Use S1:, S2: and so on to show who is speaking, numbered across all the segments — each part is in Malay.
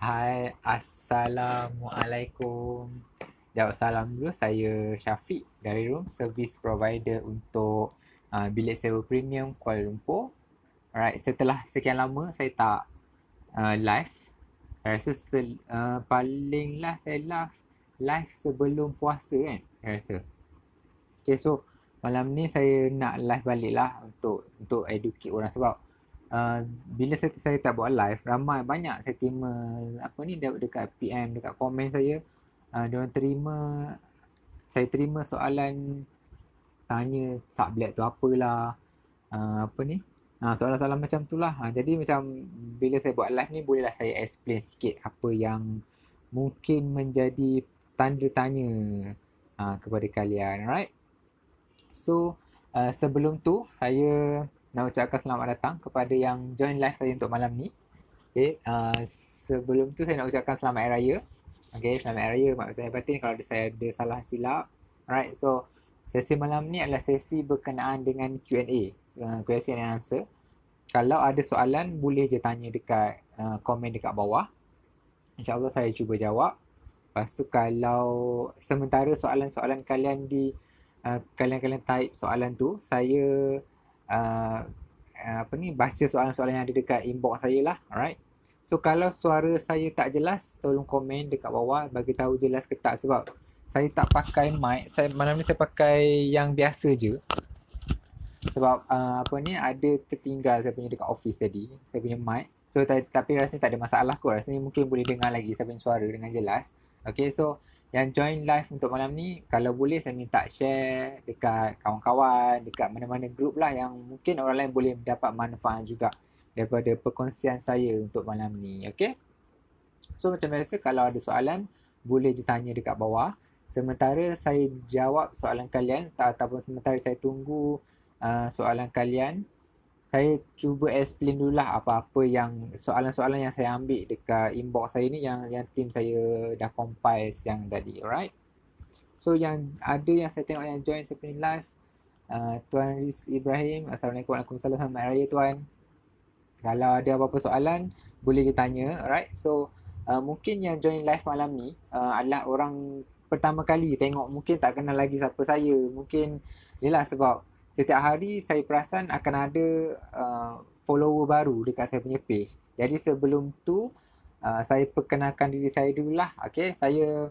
S1: Hai, Assalamualaikum. Jawab salam dulu, saya Syafiq dari Room Service Provider untuk bilik sewa premium Kuala Lumpur. Alright, setelah sekian lama saya tak live. Saya rasa paling last saya live sebelum puasa kan, saya rasa. Okay, so malam ni saya nak live balik lah untuk educate orang sebab bila saya tak buat live, ramai banyak saya terima apa ni dekat PM, dekat komen saya, diorang saya terima soalan tanya sublet tu apalah, apa ni, soalan-soalan macam tu lah. Jadi macam bila saya buat live ni bolehlah saya explain sikit apa yang mungkin menjadi tanda tanya kepada kalian, alright? So sebelum tu saya nak ucapkan selamat datang kepada yang join live saya untuk malam ni. Okay, sebelum tu saya nak ucapkan selamat Hari Raya. Okay, selamat Hari Raya mak batin kalau saya ada salah silap. Alright, so sesi malam ni adalah sesi berkenaan dengan Q&A, question and answer. Kalau ada soalan boleh je tanya dekat komen dekat bawah. InsyaAllah saya cuba jawab. Lepas tu kalau sementara soalan-soalan kalian kalian type soalan tu, saya baca soalan-soalan yang ada dekat inbox saya lah. Alright. So kalau suara saya tak jelas, tolong komen dekat bawah bagi tahu jelas ke tak, sebab saya tak pakai mic. Malam ni saya pakai yang biasa je. Sebab ada tertinggal saya punya dekat office tadi, saya punya mic. So tapi rasanya tak ada masalah kot. Rasanya mungkin boleh dengar lagi saya punya suara dengan jelas. Okay, so yang join live untuk malam ni, kalau boleh saya minta share dekat kawan-kawan, dekat mana-mana group lah yang mungkin orang lain boleh dapat manfaat juga daripada perkongsian saya untuk malam ni. Okay, so macam biasa kalau ada soalan boleh je tanya dekat bawah. Sementara saya jawab soalan kalian ataupun sementara saya tunggu soalan kalian, saya cuba explain dululah apa-apa yang soalan-soalan yang saya ambil dekat inbox saya ni, yang tim saya dah compile siang tadi. Alright, so yang ada yang saya tengok yang join saya punya live, Tuan Riz Ibrahim, Assalamualaikum, Waalaikumsalam, selamat Hari Raya Tuan. Kalau ada apa-apa soalan boleh je tanya. Alright, so mungkin yang join live malam ni adalah orang pertama kali tengok, mungkin tak kenal lagi siapa saya. Mungkin yelah sebab setiap hari saya perasan akan ada follower baru dekat saya punya page. Jadi sebelum tu saya perkenalkan diri saya dululah. Okay, saya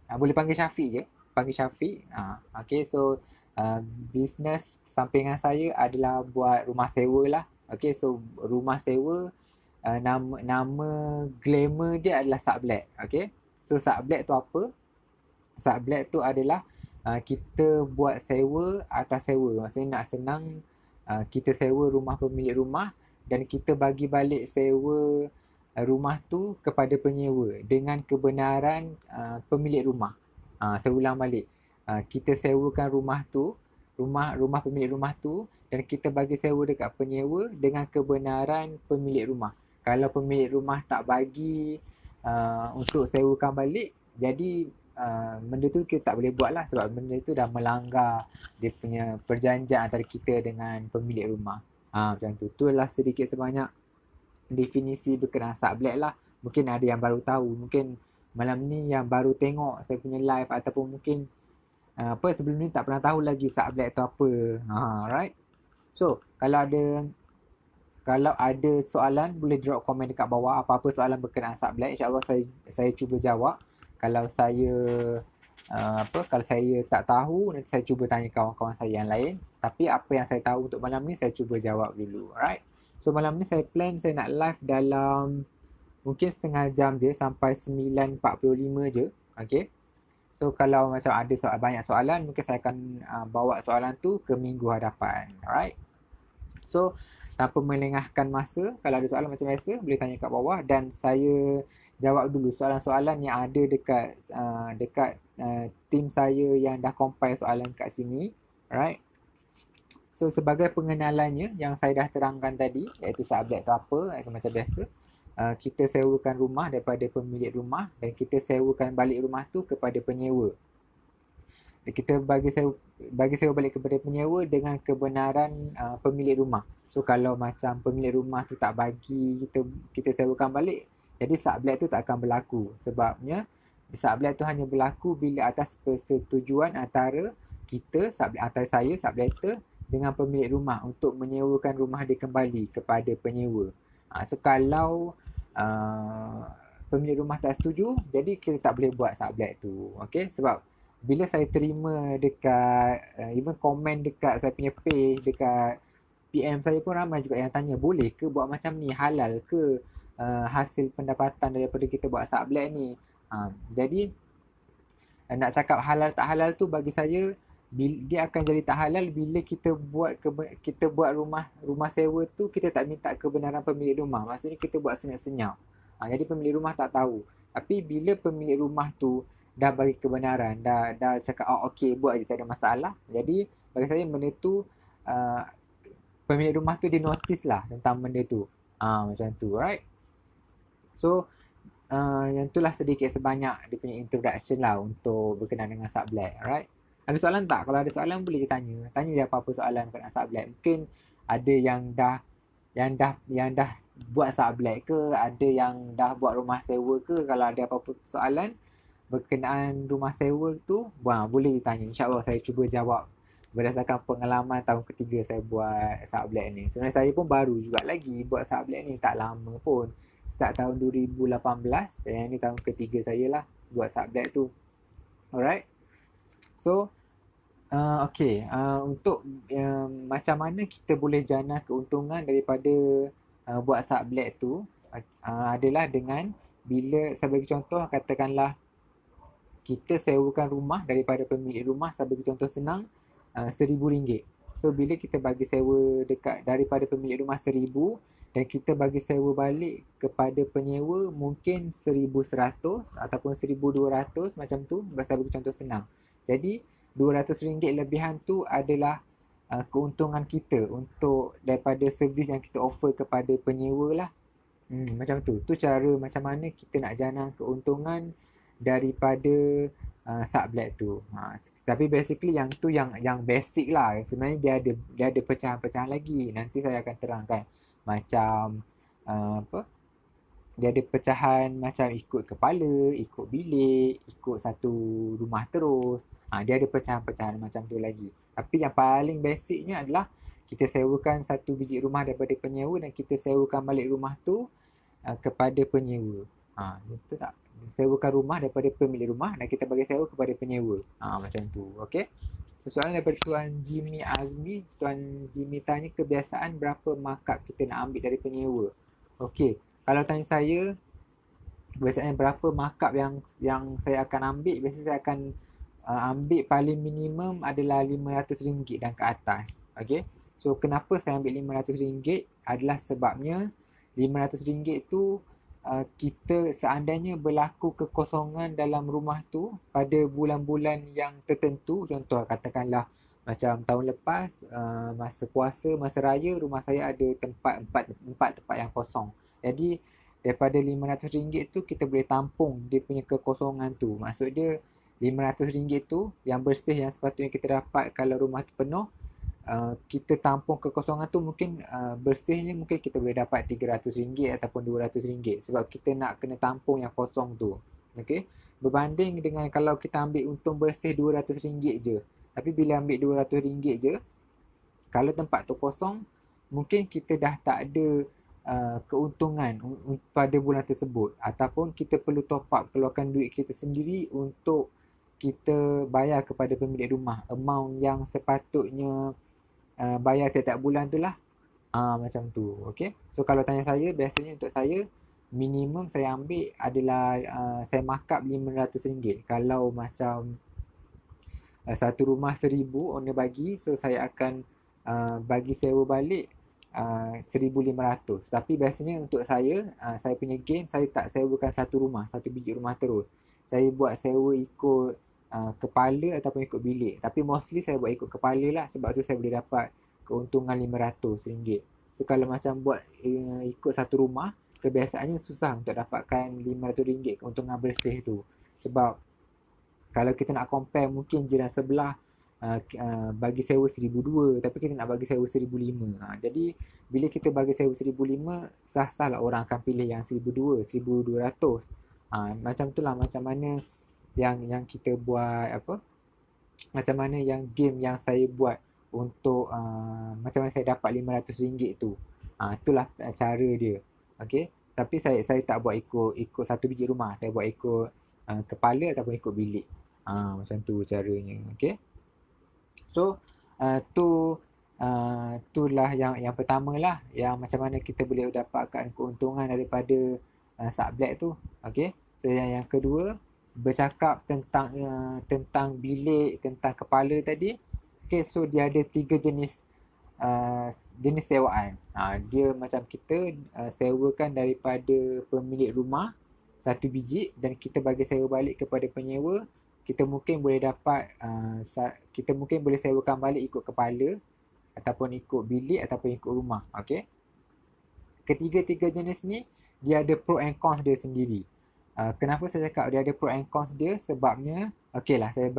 S1: boleh panggil Syafiq je. Panggil Syafiq. Okay, so business sampingan saya adalah buat rumah sewa lah. Okay, so rumah sewa, nama glamour dia adalah sublet. Okay, so sublet tu apa? Sublet tu adalah kita buat sewa atas sewa. Maksudnya nak senang, kita sewa rumah pemilik rumah dan kita bagi balik sewa rumah tu kepada penyewa dengan kebenaran pemilik rumah. Saya ulang balik. Kita sewakan rumah pemilik rumah tu dan kita bagi sewa dekat penyewa dengan kebenaran pemilik rumah. Kalau pemilik rumah tak bagi untuk sewakan balik, jadi benda tu kita tak boleh buat lah, sebab benda tu dah melanggar dia punya perjanjian antara kita dengan pemilik rumah. Macam tu. Itulah sedikit sebanyak definisi berkenaan sublet lah. Mungkin ada yang baru tahu, mungkin malam ni yang baru tengok saya punya live, ataupun mungkin sebelum ni tak pernah tahu lagi sublet tu apa. Right. So kalau ada soalan boleh drop komen dekat bawah, apa-apa soalan berkenaan sublet, insya-Allah saya cuba jawab. Kalau saya tak tahu, nanti saya cuba tanya kawan-kawan saya yang lain. Tapi apa yang saya tahu untuk malam ni saya cuba jawab dulu. Alright. So malam ni saya plan saya nak live dalam mungkin setengah jam je, sampai 9.45 je. Okay. So kalau macam ada banyak soalan, mungkin saya akan bawa soalan tu ke minggu hadapan. Alright. So tanpa melengahkan masa, kalau ada soalan macam biasa boleh tanya kat bawah dan saya jawab dulu soalan-soalan yang ada dekat tim saya yang dah compile soalan kat sini. Alright. So sebagai pengenalannya yang saya dah terangkan tadi, iaitu sublet tu apa, iaitu macam biasa, kita sewakan rumah daripada pemilik rumah dan kita sewakan balik rumah tu kepada penyewa. Kita bagi sewa balik kepada penyewa dengan kebenaran pemilik rumah. So kalau macam pemilik rumah tu tak bagi kita sewakan balik, Jadi sublet tu tak akan berlaku. Sebabnya sublet tu hanya berlaku bila atas persetujuan antara kita, antara saya, subletter dengan pemilik rumah untuk menyewakan rumah dia kembali kepada penyewa. So kalau uh, pemilik rumah tak setuju, jadi kita tak boleh buat sublet tu. Okay? Sebab bila saya terima dekat, even komen dekat saya punya page, dekat PM saya pun ramai juga yang tanya, boleh ke buat macam ni, halal ke hasil pendapatan daripada kita buat sublet ni. Jadi nak cakap halal tak halal tu bagi saya dia akan jadi tak halal bila kita buat rumah sewa tu, kita tak minta kebenaran pemilik rumah. Maksudnya kita buat senyap-senyap. Jadi pemilik rumah tak tahu. Tapi bila pemilik rumah tu dah bagi kebenaran, dah cakap okey buat je tak ada masalah. Jadi bagi saya benda tu uh, pemilik rumah tu dia notice lah tentang benda tu. Macam tu, right? So yang itulah sedikit sebanyak dia punya introduction lah untuk berkenaan dengan sublet, alright? Ada soalan tak? Kalau ada soalan boleh je tanya. Tanya dia apa-apa soalan berkenaan sublet. Mungkin ada yang dah buat sublet ke, ada yang dah buat rumah sewa ke. Kalau ada apa-apa soalan berkenaan rumah sewa tu, boleh tanya. InsyaAllah saya cuba jawab berdasarkan pengalaman tahun ketiga saya buat sublet ni. Sebenarnya saya pun baru juga lagi buat sublet ni, tak lama pun. Start tahun 2018 dan ni tahun ketiga saya lah buat sublet tu. Alright. So, okay. Untuk macam mana kita boleh jana keuntungan daripada buat sublet tu adalah dengan bila, saya bagi contoh, katakanlah kita sewakan rumah daripada pemilik rumah, saya bagi contoh senang, RM1,000. So bila kita bagi sewa daripada pemilik rumah 1,000 dan kita bagi sewa balik kepada penyewa mungkin 1,100 ataupun 1,200 macam tu, saya bagi contoh senang. Jadi RM200 lebihan tu adalah keuntungan kita untuk daripada servis yang kita offer kepada penyewa lah. Macam tu. Tu cara macam mana kita nak jana keuntungan daripada sublet tu. Tapi basically yang tu yang basic lah. Sebenarnya dia ada pecahan-pecahan lagi. Nanti saya akan terangkan. Macam apa? Dia ada pecahan macam ikut kepala, ikut bilik, ikut satu rumah terus. Dia ada pecahan-pecahan macam tu lagi. Tapi yang paling basicnya adalah kita sewakan satu biji rumah daripada penyewa dan kita sewakan balik rumah tu kepada penyewa. Betul tak? Sewakan rumah daripada pemilik rumah dan kita bagi sewa kepada penyewa. Macam tu. Okey. Soalan daripada Tuan Jimmy Azmi. Tuan Jimmy tanya kebiasaan berapa markup kita nak ambil dari penyewa. Okey. Kalau tanya saya, biasanya berapa markup yang saya akan ambil, biasanya saya akan ambil paling minimum adalah RM500 dan ke atas. Okey. So kenapa saya ambil RM500 adalah sebabnya RM500 tu kita seandainya berlaku kekosongan dalam rumah tu pada bulan-bulan yang tertentu, contoh katakanlah macam tahun lepas masa puasa, masa raya, rumah saya ada empat tempat yang kosong. Jadi daripada RM500 tu kita boleh tampung dia punya kekosongan tu. Maksud dia RM500 tu yang bersih yang sepatutnya kita dapat kalau rumah tu penuh, kita tampung kekosongan tu mungkin bersihnya mungkin kita boleh dapat RM300 ataupun RM200 sebab kita nak kena tampung yang kosong tu. Okey. Berbanding dengan kalau kita ambil untung bersih RM200 je. Tapi bila ambil RM200 je, kalau tempat tu kosong, mungkin kita dah tak ada keuntungan pada bulan tersebut ataupun kita perlu top up, keluarkan duit kita sendiri untuk kita bayar kepada pemilik rumah amount yang sepatutnya bayar tiap-tiap bulan tu lah. Macam tu. Okay. So kalau tanya saya, biasanya untuk saya minimum saya ambil adalah saya markup RM500. Kalau macam satu rumah 1,000 owner bagi, so saya akan bagi sewa balik 1,500. Tapi biasanya untuk saya punya game, saya tak sewakan satu rumah, satu biji rumah terus. Saya buat sewa ikut kepala ataupun ikut bilik. Tapi mostly saya buat ikut kepala lah, sebab tu saya boleh dapat keuntungan RM500. So kalau macam buat ikut satu rumah, kebiasaannya susah untuk dapatkan RM500 keuntungan bersih tu. Sebab kalau kita nak compare, mungkin jiran sebelah bagi sewa 1,200 tapi kita nak bagi sewa 1,500. Jadi bila kita bagi sewa 1,500, sah-sah lah orang akan pilih yang 1,200, 1,200. Macam tu lah, macam mana yang kita buat apa, macam mana yang game yang saya buat untuk macam mana saya dapat RM500 tu. Itulah cara dia. Okey. Tapi saya tak buat ikut satu biji rumah. Saya buat ikut kepala ataupun ikut bilik. Macam tu caranya. Okey. So itulah yang pertama lah, yang macam mana kita boleh dapatkan keuntungan daripada subblack tu. Okey. So yang kedua, bercakap tentang bilik, tentang kepala tadi. Okay, so dia ada 3 jenis jenis sewaan. Dia macam kita sewakan daripada pemilik rumah satu biji dan kita bagi sewa balik kepada penyewa. Kita mungkin boleh dapat kita mungkin boleh sewakan balik ikut kepala ataupun ikut bilik ataupun ikut rumah. Okey. Ketiga-tiga jenis ni dia ada pro and cons dia sendiri. Kenapa saya cakap dia ada pro and cons dia? Sebabnya, okeylah, saya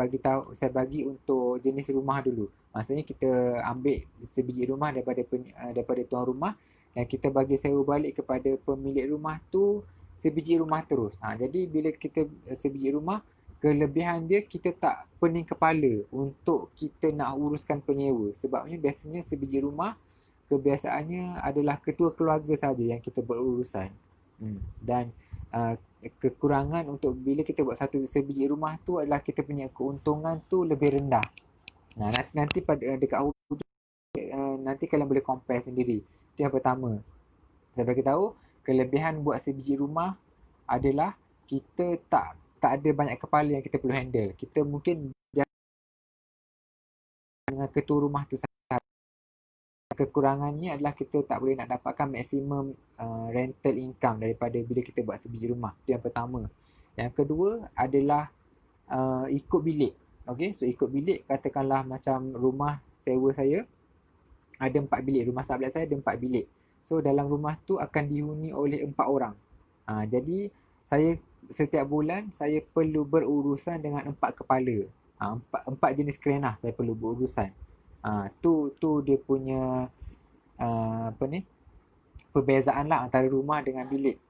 S1: bagi untuk jenis rumah dulu. Maksudnya kita ambil sebiji rumah daripada tuan rumah dan kita bagi sewa balik kepada pemilik rumah tu sebiji rumah terus. Jadi bila kita sebiji rumah, kelebihan dia kita tak pening kepala untuk kita nak uruskan penyewa. Sebabnya biasanya sebiji rumah kebiasaannya adalah ketua keluarga saja yang kita berurusan. Dan kekurangan untuk bila kita buat sebiji rumah tu adalah kita punya keuntungan tu lebih rendah. Nanti pada dekat hujung nanti kalian boleh compare sendiri. Itu yang pertama. Saya bagi tahu kelebihan buat sebiji rumah adalah kita tak ada banyak kepala yang kita perlu handle. Kita mungkin dengan ketua rumah tu sahaja. Kekurangannya adalah kita tak boleh nak dapatkan maksimum rental income daripada bila kita buat sebiji rumah. Itu yang pertama. Yang kedua adalah ikut bilik. Okay, so ikut bilik, katakanlah macam rumah sewa saya ada 4 bilik. Rumah sahabat saya ada 4 bilik. So dalam rumah tu akan dihuni oleh 4 orang. Jadi saya setiap bulan saya perlu berurusan dengan 4 kepala. 4 jenis kerenah saya perlu berurusan. Tu dia punya apa ni, perbezaan lah antara rumah dengan bilik.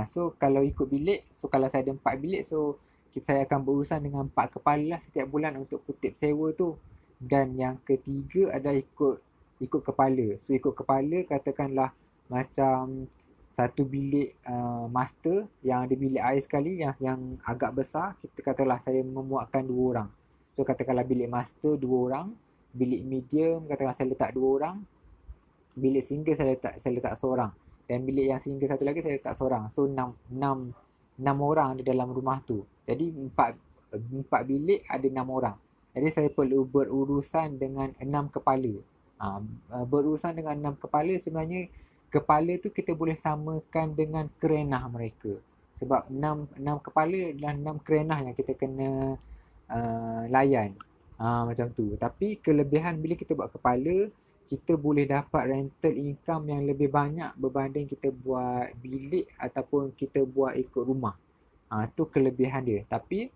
S1: So kalau ikut bilik, so kalau saya ada 4 bilik, so saya akan berurusan dengan 4 kepala lah setiap bulan untuk kutip sewa tu. Dan yang ketiga adalah ikut kepala. So ikut kepala, katakanlah macam satu bilik master yang ada bilik air sekali yang agak besar, kita katalah saya memuatkan 2 orang. So katakanlah bilik master 2 orang, bilik medium katakanlah saya letak 2 orang, bilik single saya letak seorang, dan bilik yang single satu lagi saya letak seorang. So 6 orang ada dalam rumah tu. Jadi 4 bilik ada 6 orang. Jadi saya perlu berurusan dengan 6 kepala. Berurusan dengan 6 kepala, sebenarnya kepala tu kita boleh samakan dengan kerenah mereka. Sebab 6 kepala adalah 6 kerenah yang kita kena layan. Macam tu. Tapi kelebihan bila kita buat kepala, kita boleh dapat rental income yang lebih banyak berbanding kita buat bilik ataupun kita buat ikut rumah. Tu kelebihan dia. Tapi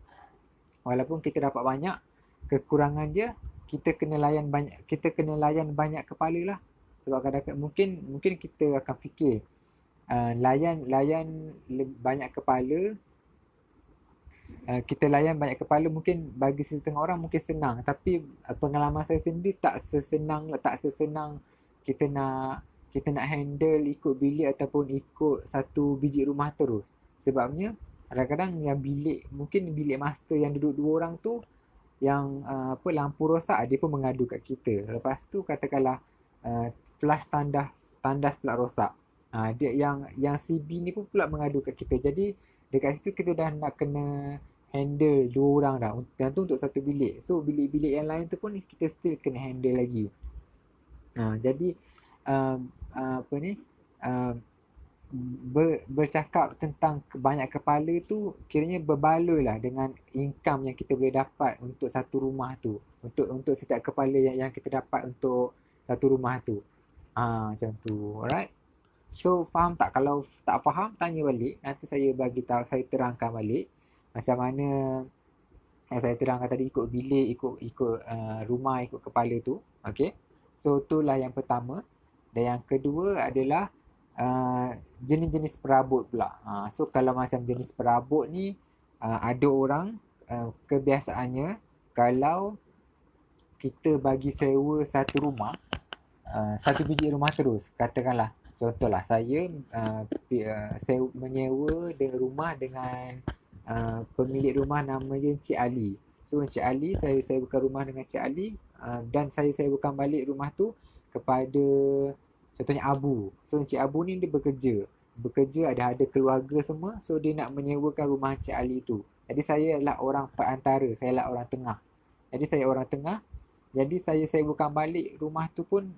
S1: walaupun kita dapat banyak, kekurangan dia kita kena layan banyak kepala lah. Sebab kadang-kadang mungkin kita akan fikir layan banyak kepala, kita layan banyak kepala mungkin bagi setengah orang mungkin senang, tapi pengalaman saya sendiri tak sesenang kita nak handle ikut bilik ataupun ikut satu biji rumah terus. Sebabnya kadang-kadang yang mungkin bilik master yang duduk 2 orang tu yang lampu rosak, dia pun mengadu kat kita. Lepas tu katakanlah flash tandas pula rosak. Dia yang CB ni pun pula mengadu kat kita. Jadi dekat situ kita dah nak kena handle 2 orang dah. Dan tu untuk satu bilik. So bilik-bilik yang lain tu pun kita still kena handle lagi. Jadi apa ni, bercakap tentang banyak kepala tu kiranya berbaloi lah dengan income yang kita boleh dapat untuk satu rumah tu, untuk setiap kepala yang kita dapat untuk satu rumah tu. Macam tu. Alright. So faham tak? Kalau tak faham, tanya balik. Nanti saya bagi tahu, saya terangkan balik macam mana yang saya terangkan tadi, ikut bilik, ikut rumah, ikut kepala tu. Okey. So itulah yang pertama. Dan yang kedua adalah jenis-jenis perabot pula. So kalau macam jenis perabot ni, ada orang kebiasaannya kalau kita bagi sewa satu rumah, satu biji rumah terus. Katakanlah, contohlah saya menyewa dengan rumah dengan pemilik rumah nama dia Encik Ali. So Encik Ali, saya sewakan rumah dengan Encik Ali, dan saya sewakan balik rumah tu kepada contohnya Abu. So Encik Abu ni dia bekerja ada keluarga semua, so dia nak menyewakan rumah Encik Ali tu. Jadi saya adalah orang perantara, saya adalah orang tengah. Jadi saya orang tengah, jadi saya sewakan balik rumah tu pun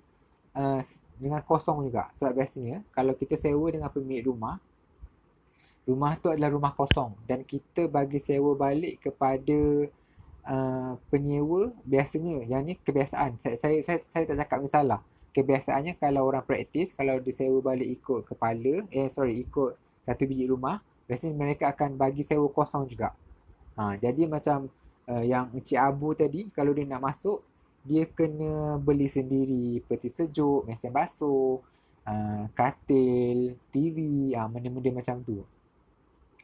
S1: uh, dengan kosong juga. Sebab biasanya kalau kita sewa dengan pemilik rumah, rumah tu adalah rumah kosong dan kita bagi sewa balik kepada penyewa. Biasanya yang ni kebiasaan, saya tak cakap ni salah. Kebiasaannya kalau orang praktis, kalau disewa balik ikut kepala, ikut satu biji rumah, biasanya mereka akan bagi sewa kosong juga. Jadi macam yang Encik Abu tadi, kalau dia nak masuk, dia kena beli sendiri peti sejuk, mesin basuh, katil, TV, benda-benda macam tu.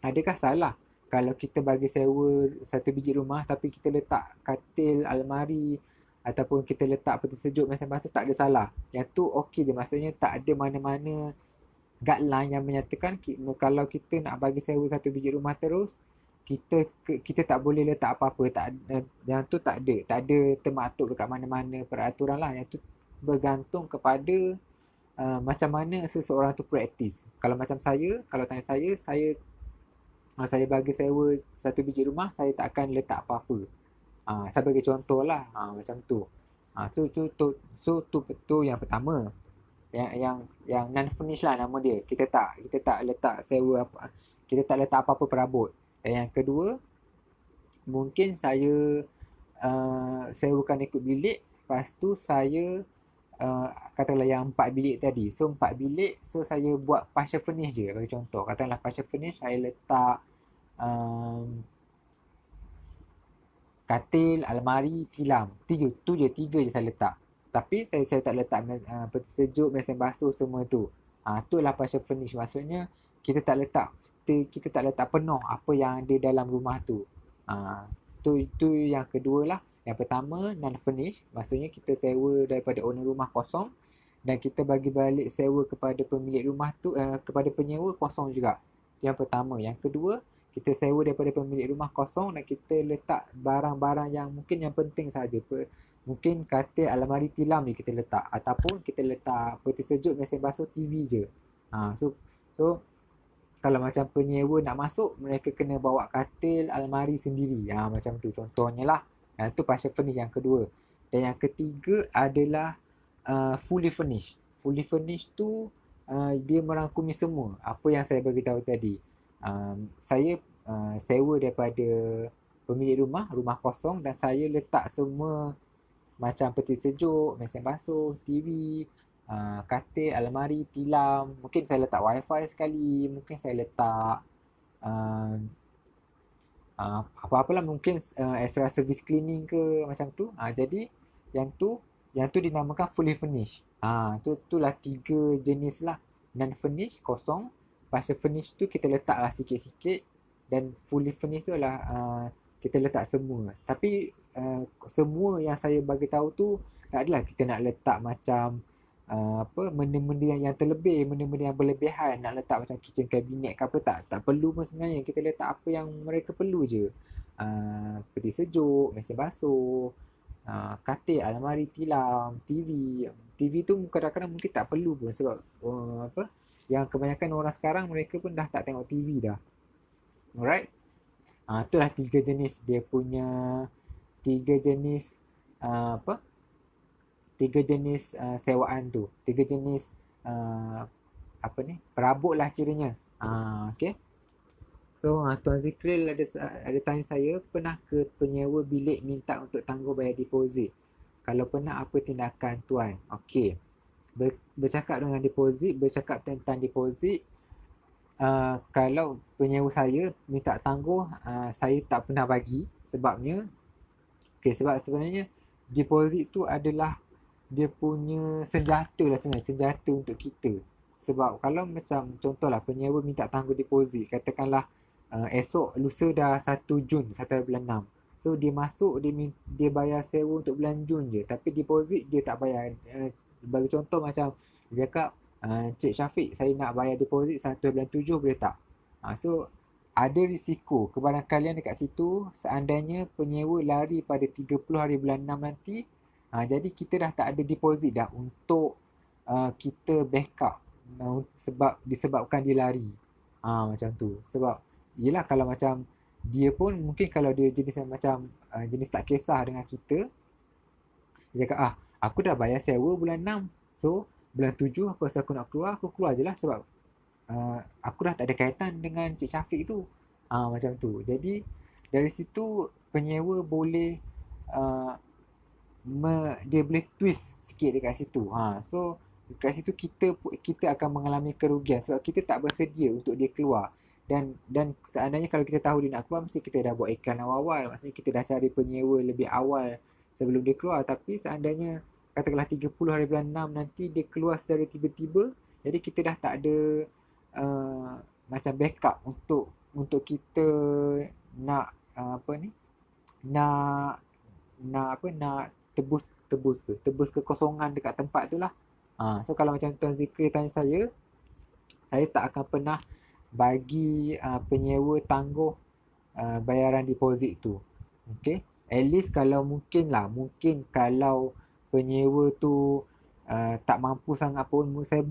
S1: Adakah salah kalau kita bagi sewa satu biji rumah tapi kita letak katil, almari ataupun kita letak peti sejuk, mesin basuh? Tak ada salah. Yang tu okey je. Maksudnya tak ada mana-mana guideline yang menyatakan kalau kita nak bagi sewa satu biji rumah terus, kita tak boleh letak apa-apa. Yang tu tak ada termaktub dekat mana-mana peraturan lah. Yang tu bergantung kepada macam mana seseorang tu praktis. Kalau macam saya, kalau tanya saya bagi sewa satu biji rumah, saya tak akan letak apa-apa. Saya bagi contoh lah, macam tu. Tu yang pertama. Yang non furnish lah nama dia. Kita tak letak sewa apa, kita tak letak apa-apa perabot. Dan yang kedua, mungkin saya sewakan ikut bilik. Lepas tu saya katakanlah yang 4 bilik tadi. So 4 bilik, so saya buat partial furnish je. Bagi contoh, katakanlah partial furnish, saya letak katil, almari, tilam. Tu je, 3 je saya letak. Tapi saya tak letak peti sejuk, mesin basuh semua tu. Tu lah partial furnish. Maksudnya kita tak letak penuh apa yang ada dalam rumah tu. Tu yang kedua lah. Yang pertama, non furnish. Maksudnya kita sewa daripada owner rumah kosong dan kita bagi balik sewa kepada pemilik rumah tu, kepada penyewa kosong juga. Yang pertama. Yang kedua, kita sewa daripada pemilik rumah kosong dan kita letak barang-barang yang mungkin yang penting saja. Mungkin katil, almari, tilam ni kita letak, ataupun kita letak peti sejuk, mesin basuh, TV je. So kalau macam penyewa nak masuk, mereka kena bawa katil, almari sendiri. Macam tu contohnya lah. Itu partial furnish yang kedua. Dan yang ketiga adalah fully furnished. Fully furnished tu dia merangkumi semua apa yang saya bagi tahu tadi. Saya sewa daripada pemilik rumah kosong, dan saya letak semua macam peti sejuk, mesin basuh, TV, katil, almari, tilam. Mungkin saya letak wifi sekali, mungkin saya letak apa-apalah, mungkin extra service cleaning ke macam tu. Jadi yang tu dinamakan fully furnished. Itulah 3 jenis lah. Non furnished, kosong. Partial furnished tu kita letak lah sikit-sikit, dan fully furnished tu adalah kita letak semua. Tapi semua yang saya bagi tahu tu tak adalah kita nak letak macam benda-benda yang terlebih, benda-benda yang berlebihan, nak letak macam kitchen cabinet ke apa. Tak perlu pun sebenarnya. Kita letak apa yang mereka perlu je. Peti sejuk, mesin basuh, katil, almari, tilam, TV tu kadang-kadang mungkin tak perlu pun, sebab yang kebanyakan orang sekarang mereka pun dah tak tengok TV dah. Alright. Itulah 3 jenis dia punya 3 jenis sewaan tu. 3 jenis perabot lah kiranya. Okay. So Tuan Zikril ada tanya saya, pernah ke penyewa bilik minta untuk tangguh bayar deposit? Kalau pernah, apa tindakan Tuan? Okay. Bercakap tentang deposit, kalau penyewa saya minta tangguh, saya tak pernah bagi. Sebabnya, sebab sebenarnya deposit tu adalah dia punya senjata lah sebenarnya, senjata untuk kita. Sebab kalau macam contohlah penyewa minta tangguh deposit, katakanlah esok lusa dah 1 Jun, 1 bulan 6. So dia masuk, dia bayar sewa untuk bulan Jun je, tapi deposit dia tak bayar. Bagi contoh macam dia cakap, Cik Syafiq, saya nak bayar deposit 1 bulan 7 boleh tak? So ada risiko kebarangkalian dekat situ seandainya penyewa lari pada 30 hari bulan 6 nanti. Jadi kita dah tak ada deposit dah untuk kita backup, sebab disebabkan dia lari. Macam tu. Sebab yelah kalau macam dia pun mungkin kalau dia jenis yang macam jenis tak kisah dengan kita, dia cakap aku dah bayar sewa bulan 6. So bulan 7 aku rasa aku nak keluar, aku keluar je lah sebab aku dah tak ada kaitan dengan Cik Syafiq tu. Macam tu. Jadi dari situ penyewa boleh dia boleh twist sikit dekat situ. So dekat situ kita akan mengalami kerugian sebab kita tak bersedia untuk dia keluar. Dan seandainya kalau kita tahu dia nak keluar, mesti kita dah buat iklan awal-awal. Maksudnya kita dah cari penyewa lebih awal sebelum dia keluar. Tapi seandainya katakanlah 30 hari bulan 6 nanti dia keluar secara tiba-tiba, jadi kita dah tak ada macam backup untuk kita nak nak nak tebus kekosongan dekat tempat tu lah. So kalau macam Tuan Zikri tanya saya tak akan pernah bagi penyewa tangguh bayaran deposit tu. Okay, at least kalau mungkin kalau penyewa tu tak mampu sangat pun, saya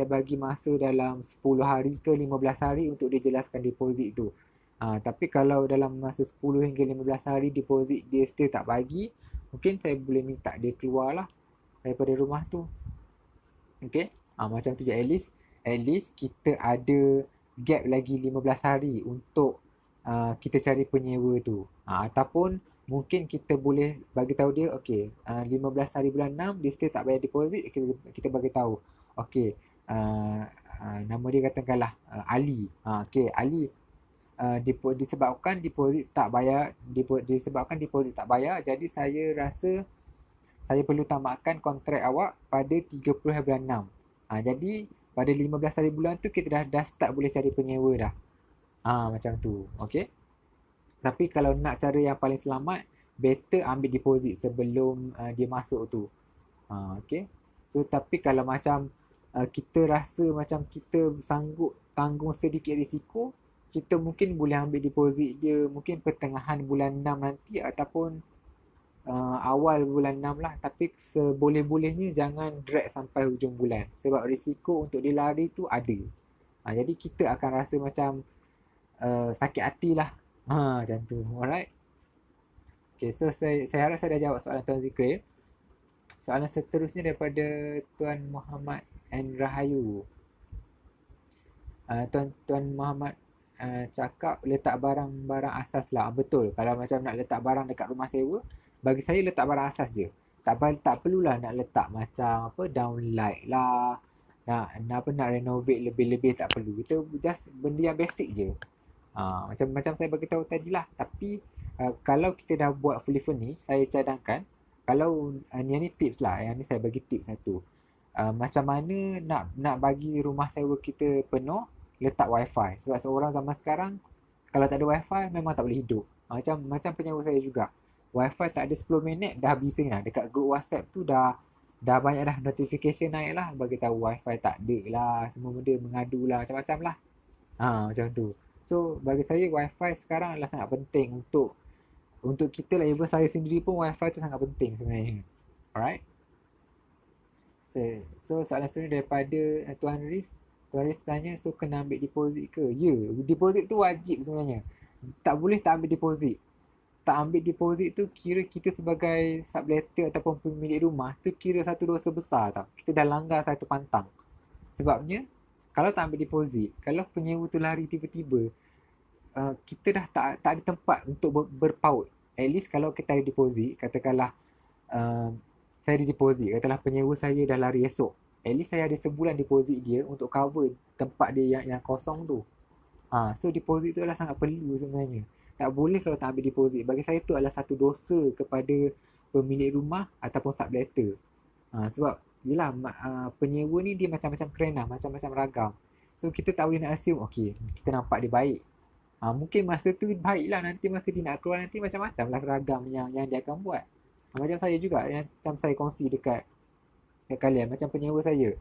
S1: bagi masa dalam 10 hari ke 15 hari untuk dia jelaskan deposit tu. Tapi kalau dalam masa 10 hingga 15 hari deposit dia still tak bagi, mungkin saya boleh minta dia keluar lah daripada rumah tu. Okay, macam tu je. At least kita ada gap lagi 15 hari untuk kita cari penyewa tu. Ataupun mungkin kita boleh bagi tahu dia, okay, 15 hari bulan 6 dia still tak bayar deposit, kita bagi tahu, okay, nama dia katakanlah Ali. Okay, Ali, disebabkan deposit tak bayar, jadi saya rasa saya perlu tamatkan kontrak awak pada 30 hari bulan 6. Jadi pada 15 hari bulan tu kita dah start boleh cari penyewa dah. Macam tu. Okay. Tapi kalau nak cara yang paling selamat, better ambil deposit sebelum dia masuk tu. Okay. So tapi kalau macam kita rasa macam kita sanggup tanggung sedikit risiko, kita mungkin boleh ambil deposit dia mungkin pertengahan bulan 6 nanti ataupun awal bulan 6 lah. Tapi seboleh-bolehnya jangan drag sampai hujung bulan sebab risiko untuk dia lari tu ada. Jadi kita akan rasa macam sakit hati lah. Macam tu. Alright. Okay, so saya harap saya dah jawab soalan Tuan Zikri. Soalan seterusnya daripada Tuan Muhammad N. Rahayu. Tuan Muhammad cakap letak barang-barang asas lah. Betul. Kalau macam nak letak barang dekat rumah sewa, bagi saya letak barang asas je. Tak perlulah nak letak macam downlight lah, nak renovate lebih-lebih, tak perlu. Kita just benda yang basic je. Macam saya bagi tahu tadi lah. Tapi kalau kita dah buat fully furnished, saya cadangkan, kalau yang ni tips lah, yang ni saya bagi tips satu. Macam mana nak bagi rumah sewa kita penuh, letak wifi. Sebab seorang zaman sekarang kalau tak ada wifi memang tak boleh hidup. Macam penyewa saya juga, wifi tak ada 10 minit dah bising lah. Dekat group WhatsApp tu dah banyak dah notification naik lah, bagi tahu wifi tak ada lah, semua benda mengadu lah, macam-macam lah. Macam tu. So bagi saya wifi sekarang adalah sangat penting untuk kita lah. Even saya sendiri pun wifi tu sangat penting sebenarnya. Alright. So soalan seterusnya daripada Tuan Riz. Tuan Riz tanya, so kena ambil deposit ke? Ya, deposit tu wajib sebenarnya. Tak boleh tak ambil deposit. Tak ambil deposit tu kira kita sebagai subletter ataupun pemilik rumah tu kira satu dosa besar tau. Kita dah langgar satu pantang. Sebabnya kalau tak ambil deposit, kalau penyewa tu lari tiba-tiba, kita dah tak ada tempat untuk berpaut. At least kalau kita ada deposit, katakanlah saya ada deposit, katakanlah penyewa saya dah lari esok, at least saya ada sebulan deposit dia untuk cover tempat dia yang kosong tu. So deposit tu adalah sangat perlu sebenarnya. Tak boleh kalau tak ambil deposit. Bagi saya tu adalah satu dosa kepada pemilik rumah ataupun subletter. Sebab yelah penyewa ni dia macam-macam kerana, macam-macam ragam. So kita tak boleh nak assume okay, kita nampak dia baik. Mungkin masa tu baik lah, nanti masa dia nak keluar nanti macam-macam lah ragam yang dia akan buat. Macam saya juga, yang macam saya kongsi dekat kalian, macam penyewa saya.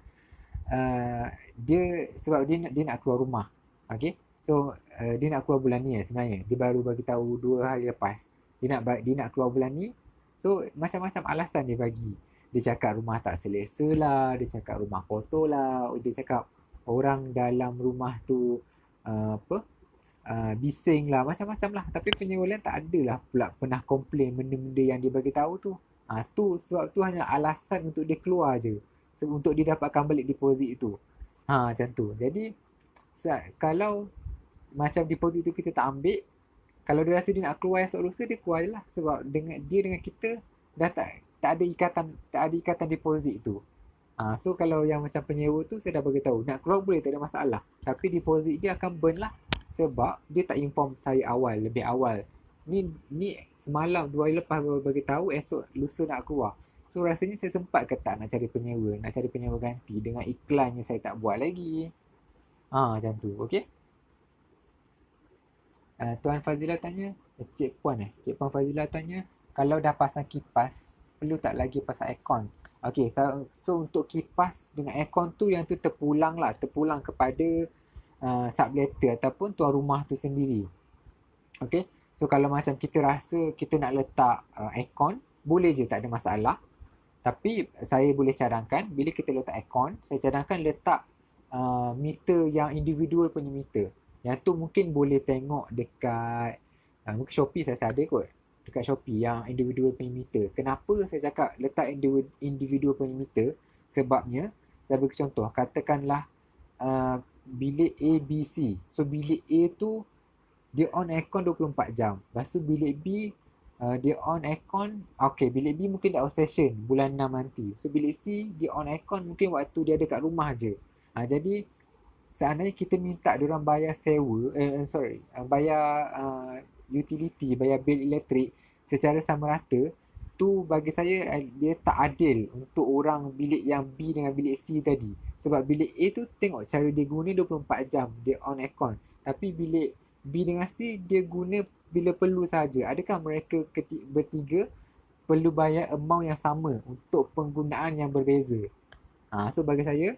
S1: Dia sebab dia nak keluar rumah. Okay. So dia nak keluar bulan ni sebenarnya. Dia baru bagi tahu 2 hari lepas. Dia nak keluar bulan ni. So macam-macam alasan dia bagi. Dia cakap rumah tak selesa lah, dia cakap rumah kotor lah, dia cakap orang dalam rumah tu bising lah, macam-macam lah. Tapi penyewa lain tak adalah pula pernah komplain benda-benda yang dia bagi tahu tu. Sebab tu hanya alasan untuk dia keluar je. Untuk dia dapatkan balik deposit tu. Macam tu. Jadi kalau macam deposit tu kita tak ambil, kalau dia rasa dia nak keluar esok lusa, dia keluar je lah. Sebab dengan kita dah tak ada ikatan deposit tu. So kalau yang macam penyewa tu saya dah bagi tahu, nak keluar boleh, tak ada masalah. Tapi deposit dia akan burn lah. Sebab dia tak inform saya lebih awal. Ni semalam 2 hari lepas baru bagi tahu esok lusa nak keluar. So rasanya saya sempat ke tak nak cari penyewa ganti dengan iklannya saya tak buat lagi. Macam tu, okey. Tuan Fazila tanya, Cik Puan Fazila tanya, kalau dah pasang kipas, perlu tak lagi pasang aircon? Okey, so untuk kipas dengan aircon tu, yang tu terpulang kepada subletter ataupun tuan rumah tu sendiri. Okey, so kalau macam kita rasa kita nak letak aircon, boleh je, tak ada masalah. Tapi saya boleh cadangkan, bila kita letak aircon, saya cadangkan letak meter yang individual punya meter. Yang tu mungkin boleh tengok dekat mungkin Shopee saya ada kot. Dekat Shopee yang individual punya meter. Kenapa saya cakap letak individual punya meter? Sebabnya, saya bagi contoh, katakanlah bilik A, B, C. So bilik A tu dia on aircon 24 jam. Lepas tu bilik B dia on aircon, okay, bilik B mungkin dah outstation bulan 6 nanti. So bilik C dia on aircon mungkin waktu dia ada kat rumah je. Jadi seandainya kita minta diorang bayar bayar utility, bayar bil elektrik secara sama rata, tu bagi saya dia tak adil untuk orang bilik yang B dengan bilik C tadi. Sebab bilik A tu tengok cara dia guna 24 jam dia on aircon. Tapi bilik B dengan C dia guna bila perlu saja. Adakah mereka bertiga perlu bayar amount yang sama untuk penggunaan yang berbeza? So bagi saya,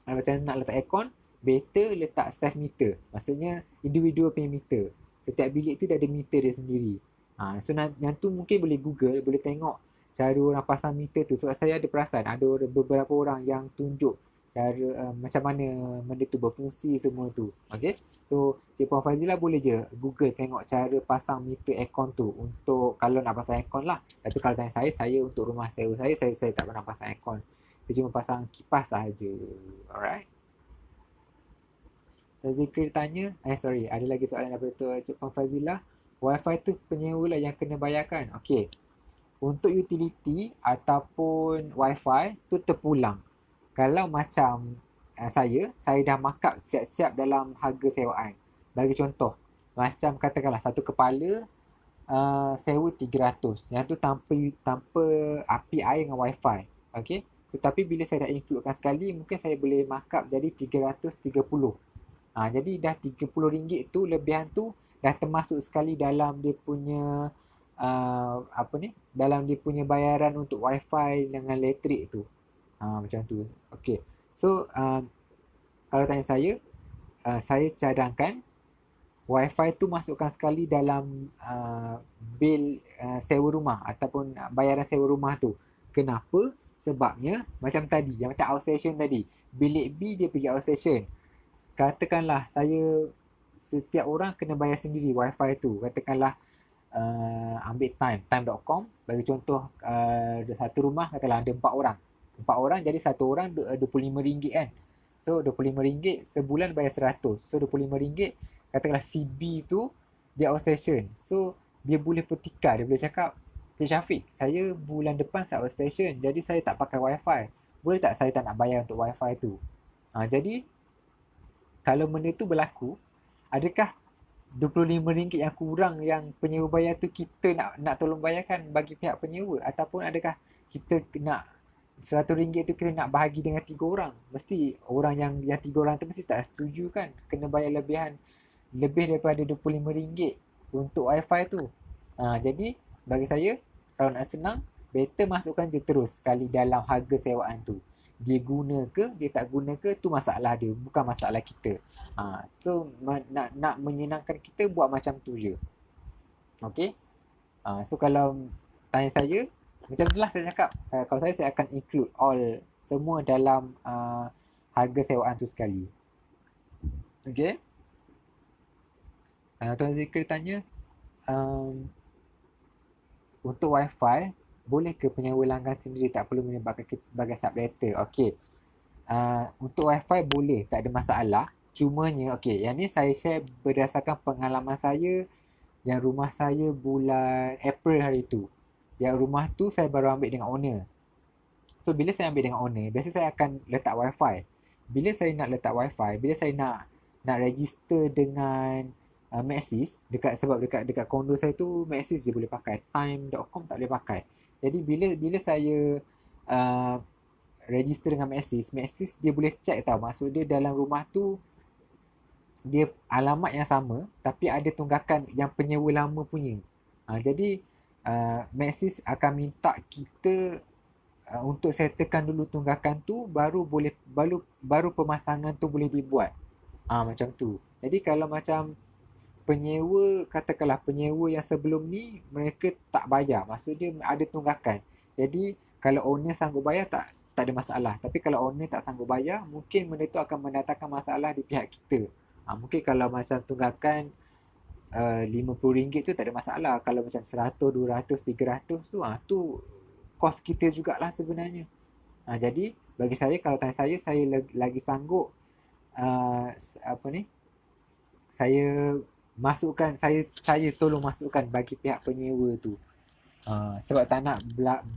S1: macam nak letak aircon, better letak self meter. Maksudnya individual punya meter. Setiap bilik tu dia ada meter dia sendiri. So yang tu mungkin boleh Google, boleh tengok cara orang pasang meter tu. Sebab saya ada perasan ada beberapa orang yang tunjuk cara macam mana benda tu berfungsi semua tu. Okay. So Cik Puan Fazila boleh je Google tengok cara pasang meter aircon tu untuk kalau nak pasang aircon lah. Tapi kalau tanya saya untuk rumah sewa saya tak pernah pasang aircon. Saya cuma pasang kipas sahaja. Alright. Zikri tanya, ada lagi soalan daripada Cik Puan Fazila. Wi-Fi tu penyewa lah yang kena bayarkan. Okey. Untuk utility ataupun Wi-Fi tu terpulang. Kalau macam saya dah markup siap-siap dalam harga sewaan. Bagi contoh, macam katakanlah satu kepala sewa 300. Yang tu tanpa api air dengan Wi-Fi. Okey. Tetapi bila saya dah includekan sekali, mungkin saya boleh markup jadi 330. Jadi dah RM30 tu, lebihan tu dah termasuk sekali dalam dia punya dalam dia punya bayaran untuk Wi-Fi dengan elektrik tu. Macam tu. Okey. So kalau tanya saya cadangkan Wi-Fi tu masukkan sekali dalam bil sewa rumah ataupun bayaran sewa rumah tu. Kenapa? Sebabnya macam tadi, yang macam outstation tadi. Bilik B dia pergi outstation. Katakanlah setiap orang kena bayar sendiri Wi-Fi tu. Katakanlah ambil time.com, bagi contoh satu rumah katakanlah ada 4 orang. 4 orang jadi satu orang RM25 kan. So RM25 sebulan bayar 100. So RM25 katakanlah CB tu dia outstation. So dia boleh pertikar, dia boleh cakap, Cik Syafiq, saya bulan depan saya outstation, jadi saya tak pakai Wi-Fi. Boleh tak saya tak nak bayar untuk Wi-Fi tu? Jadi kalau benda tu berlaku, adakah RM25 yang kurang yang penyewa bayar tu kita nak tolong bayarkan bagi pihak penyewa, ataupun adakah kita nak RM100 tu kita nak bahagi dengan 3 orang? Mesti orang yang 3 orang tu mesti tak setuju kan, kena bayar lebih daripada RM25 untuk wifi tu. Jadi bagi saya, kalau nak senang, better masukkan je terus sekali dalam harga sewaan tu. Dia guna ke, dia tak guna ke, tu masalah dia, bukan masalah kita. So nak menyenangkan kita, buat macam tu je. Okay. So kalau tanya saya, macam tu lah saya cakap. Kalau saya akan include all semua dalam harga sewaan tu sekali. Okay. Tuan Zikri tanya, untuk wifi, boleh ke penyewa langgan sendiri tak perlu menyebabkan kita sebagai subrata? Okey. Untuk wifi boleh, tak ada masalah. Cumanya, okey, yang ni saya share berdasarkan pengalaman saya yang rumah saya bulan April hari tu. Yang rumah tu saya baru ambil dengan owner. So, bila saya ambil dengan owner, biasa saya akan letak wifi. Bila saya nak letak wifi, bila saya nak register dengan Maxis, sebab dekat kondo saya tu Maxis je boleh pakai, time.com tak boleh pakai. Jadi bila saya uh, register dengan Maxis dia boleh check tau. Maksud dia dalam rumah tu dia alamat yang sama tapi ada tunggakan yang penyewa lama punya. Jadi Maxis akan minta kita untuk settlekan dulu tunggakan tu, baru pemasangan tu boleh dibuat. Macam tu. Jadi kalau macam penyewa, katakanlah penyewa yang sebelum ni mereka tak bayar, maksud dia ada tunggakan. Jadi kalau owner sanggup bayar, tak ada masalah. Tapi kalau owner tak sanggup bayar, mungkin benda tu akan mendatangkan masalah di pihak kita. Mungkin kalau macam tunggakan RM50 tu tak ada masalah. Kalau macam 100, 200, 300 tu, tu kos kita jugalah sebenarnya. Jadi bagi saya, kalau tanya saya lagi sanggup apa ni, saya saya tolong masukkan bagi pihak penyewa tu. Sebab tak nak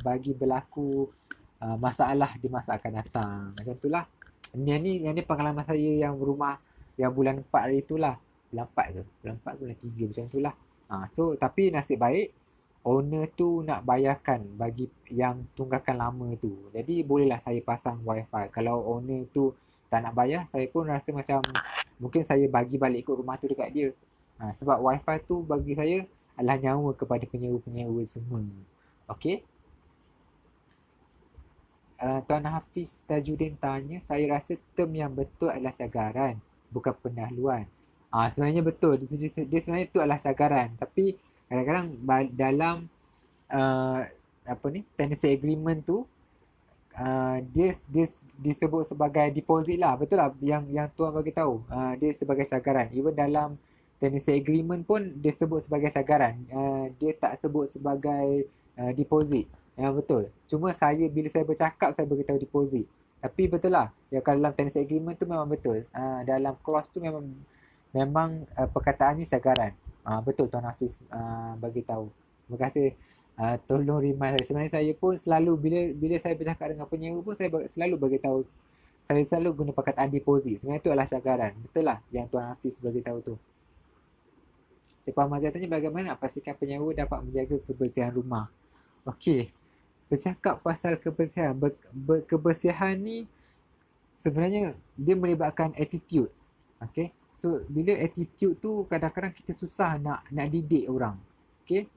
S1: bagi berlaku masalah di masa akan datang. Macam itulah. Yang ni pengalaman saya yang rumah yang bulan 4 hari itulah. Bulan 4 ke? Bulan 4 ke bulan 3 macam itulah. So tapi nasib baik owner tu nak bayarkan bagi yang tunggakan lama tu. Jadi bolehlah saya pasang wifi. Kalau owner tu tak nak bayar, saya pun rasa macam mungkin saya bagi balik ikut rumah tu dekat dia. Sebab wifi tu bagi saya adalah nyawa kepada penyewa-penyewa semua. Okey. Tuan Hafiz Tajuddin tanya, saya rasa term yang betul adalah syagaran, bukan pendahuluan. Sebenarnya betul. Dia sebenarnya itu adalah syagaran. Tapi kadang-kadang dalam apa ni, tenancy agreement tu dia disebut sebagai deposit lah. Betul lah yang tuan bagi tahu. Dia sebagai syagaran. Even dalam tenancy agreement pun dia sebut sebagai syagaran. Dia tak sebut sebagai deposit. Betul. Cuma bila saya bercakap, saya beritahu deposit. Tapi betul lah. Ya, kalau dalam tenancy agreement tu memang betul. Dalam clause tu memang perkataannya syagaran. Betul Tuan Hafiz bagi tahu. Terima kasih. Tolong remind saya. Sebenarnya saya pun selalu bila saya bercakap dengan penyewa pun saya selalu bagi tahu. Saya selalu guna perkataan deposit. Sebenarnya itu adalah syagaran. Betul lah yang Tuan Hafiz bagi tahu tu. Cik Fahmazia tanya, bagaimana nak pastikan penyewa dapat menjaga kebersihan rumah? Okey. Bercakap pasal kebersihan. Kebersihan ni sebenarnya dia melibatkan attitude. Okey. So bila attitude tu kadang-kadang kita susah nak didik orang. Okey.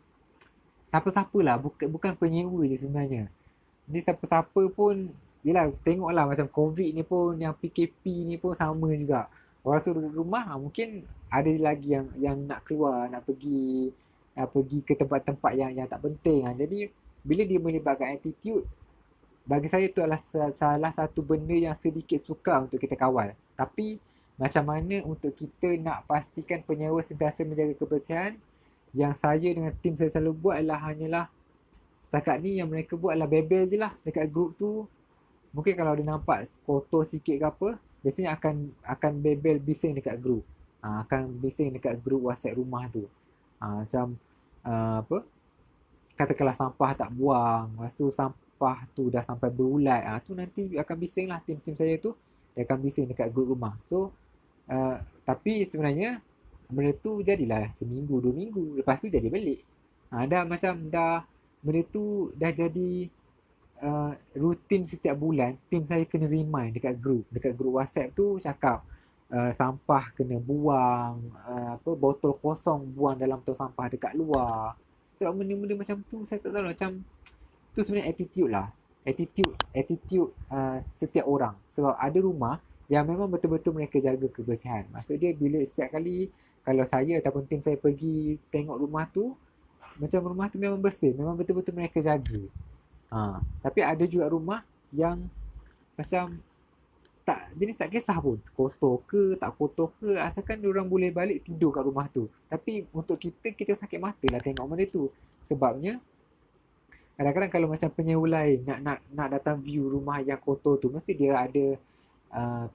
S1: Siapa-siapa lah, bukan penyewa je sebenarnya. Ni siapa-siapa pun, yelah tengoklah macam COVID ni pun, yang PKP ni pun sama juga. Orang tu duduk rumah, mungkin ada lagi yang nak keluar, nak pergi ke tempat-tempat yang tak penting. Jadi bila dia melibatkan attitude, bagi saya tu adalah salah satu benda yang sedikit sukar untuk kita kawal. Tapi macam mana untuk kita nak pastikan penyewa sentiasa menjaga kebersihan, yang saya dengan tim saya selalu buat hanyalah setakat ni yang mereka buat adalah bebel je lah dekat grup tu. Mungkin kalau dia nampak kotor sikit ke apa, biasanya akan bebel bising dekat grup. Akan bising dekat grup WhatsApp rumah tu. Macam apa? Katakanlah sampah tak buang, lepas tu sampah tu dah sampai berulat. Tu nanti akan bising lah tim-tim saya tu. Dia akan bising dekat grup rumah. So tapi sebenarnya benda tu jadilah seminggu, 2 minggu. Lepas tu jadi balik. Dah macam dah, benda tu dah jadi rutin setiap bulan. Tim saya kena remind dekat grup WhatsApp tu cakap sampah kena buang, botol kosong buang dalam tong sampah dekat luar. Sebab benda-benda macam tu saya tak tahu macam tu sebenarnya attitude lah. Attitude setiap orang. Sebab ada rumah yang memang betul-betul mereka jaga kebersihan. Maksud dia bila setiap kali kalau saya ataupun tim saya pergi tengok rumah tu, macam rumah tu memang bersih, memang betul-betul mereka jaga. Tapi ada juga rumah yang macam jenis tak kisah pun kotor ke tak kotor ke, asalkan orang boleh balik tidur kat rumah tu. Tapi untuk kita sakit mata lah tengok benda tu. Sebabnya kadang-kadang kalau macam penyewa lain nak datang view rumah yang kotor tu, mesti dia ada uh,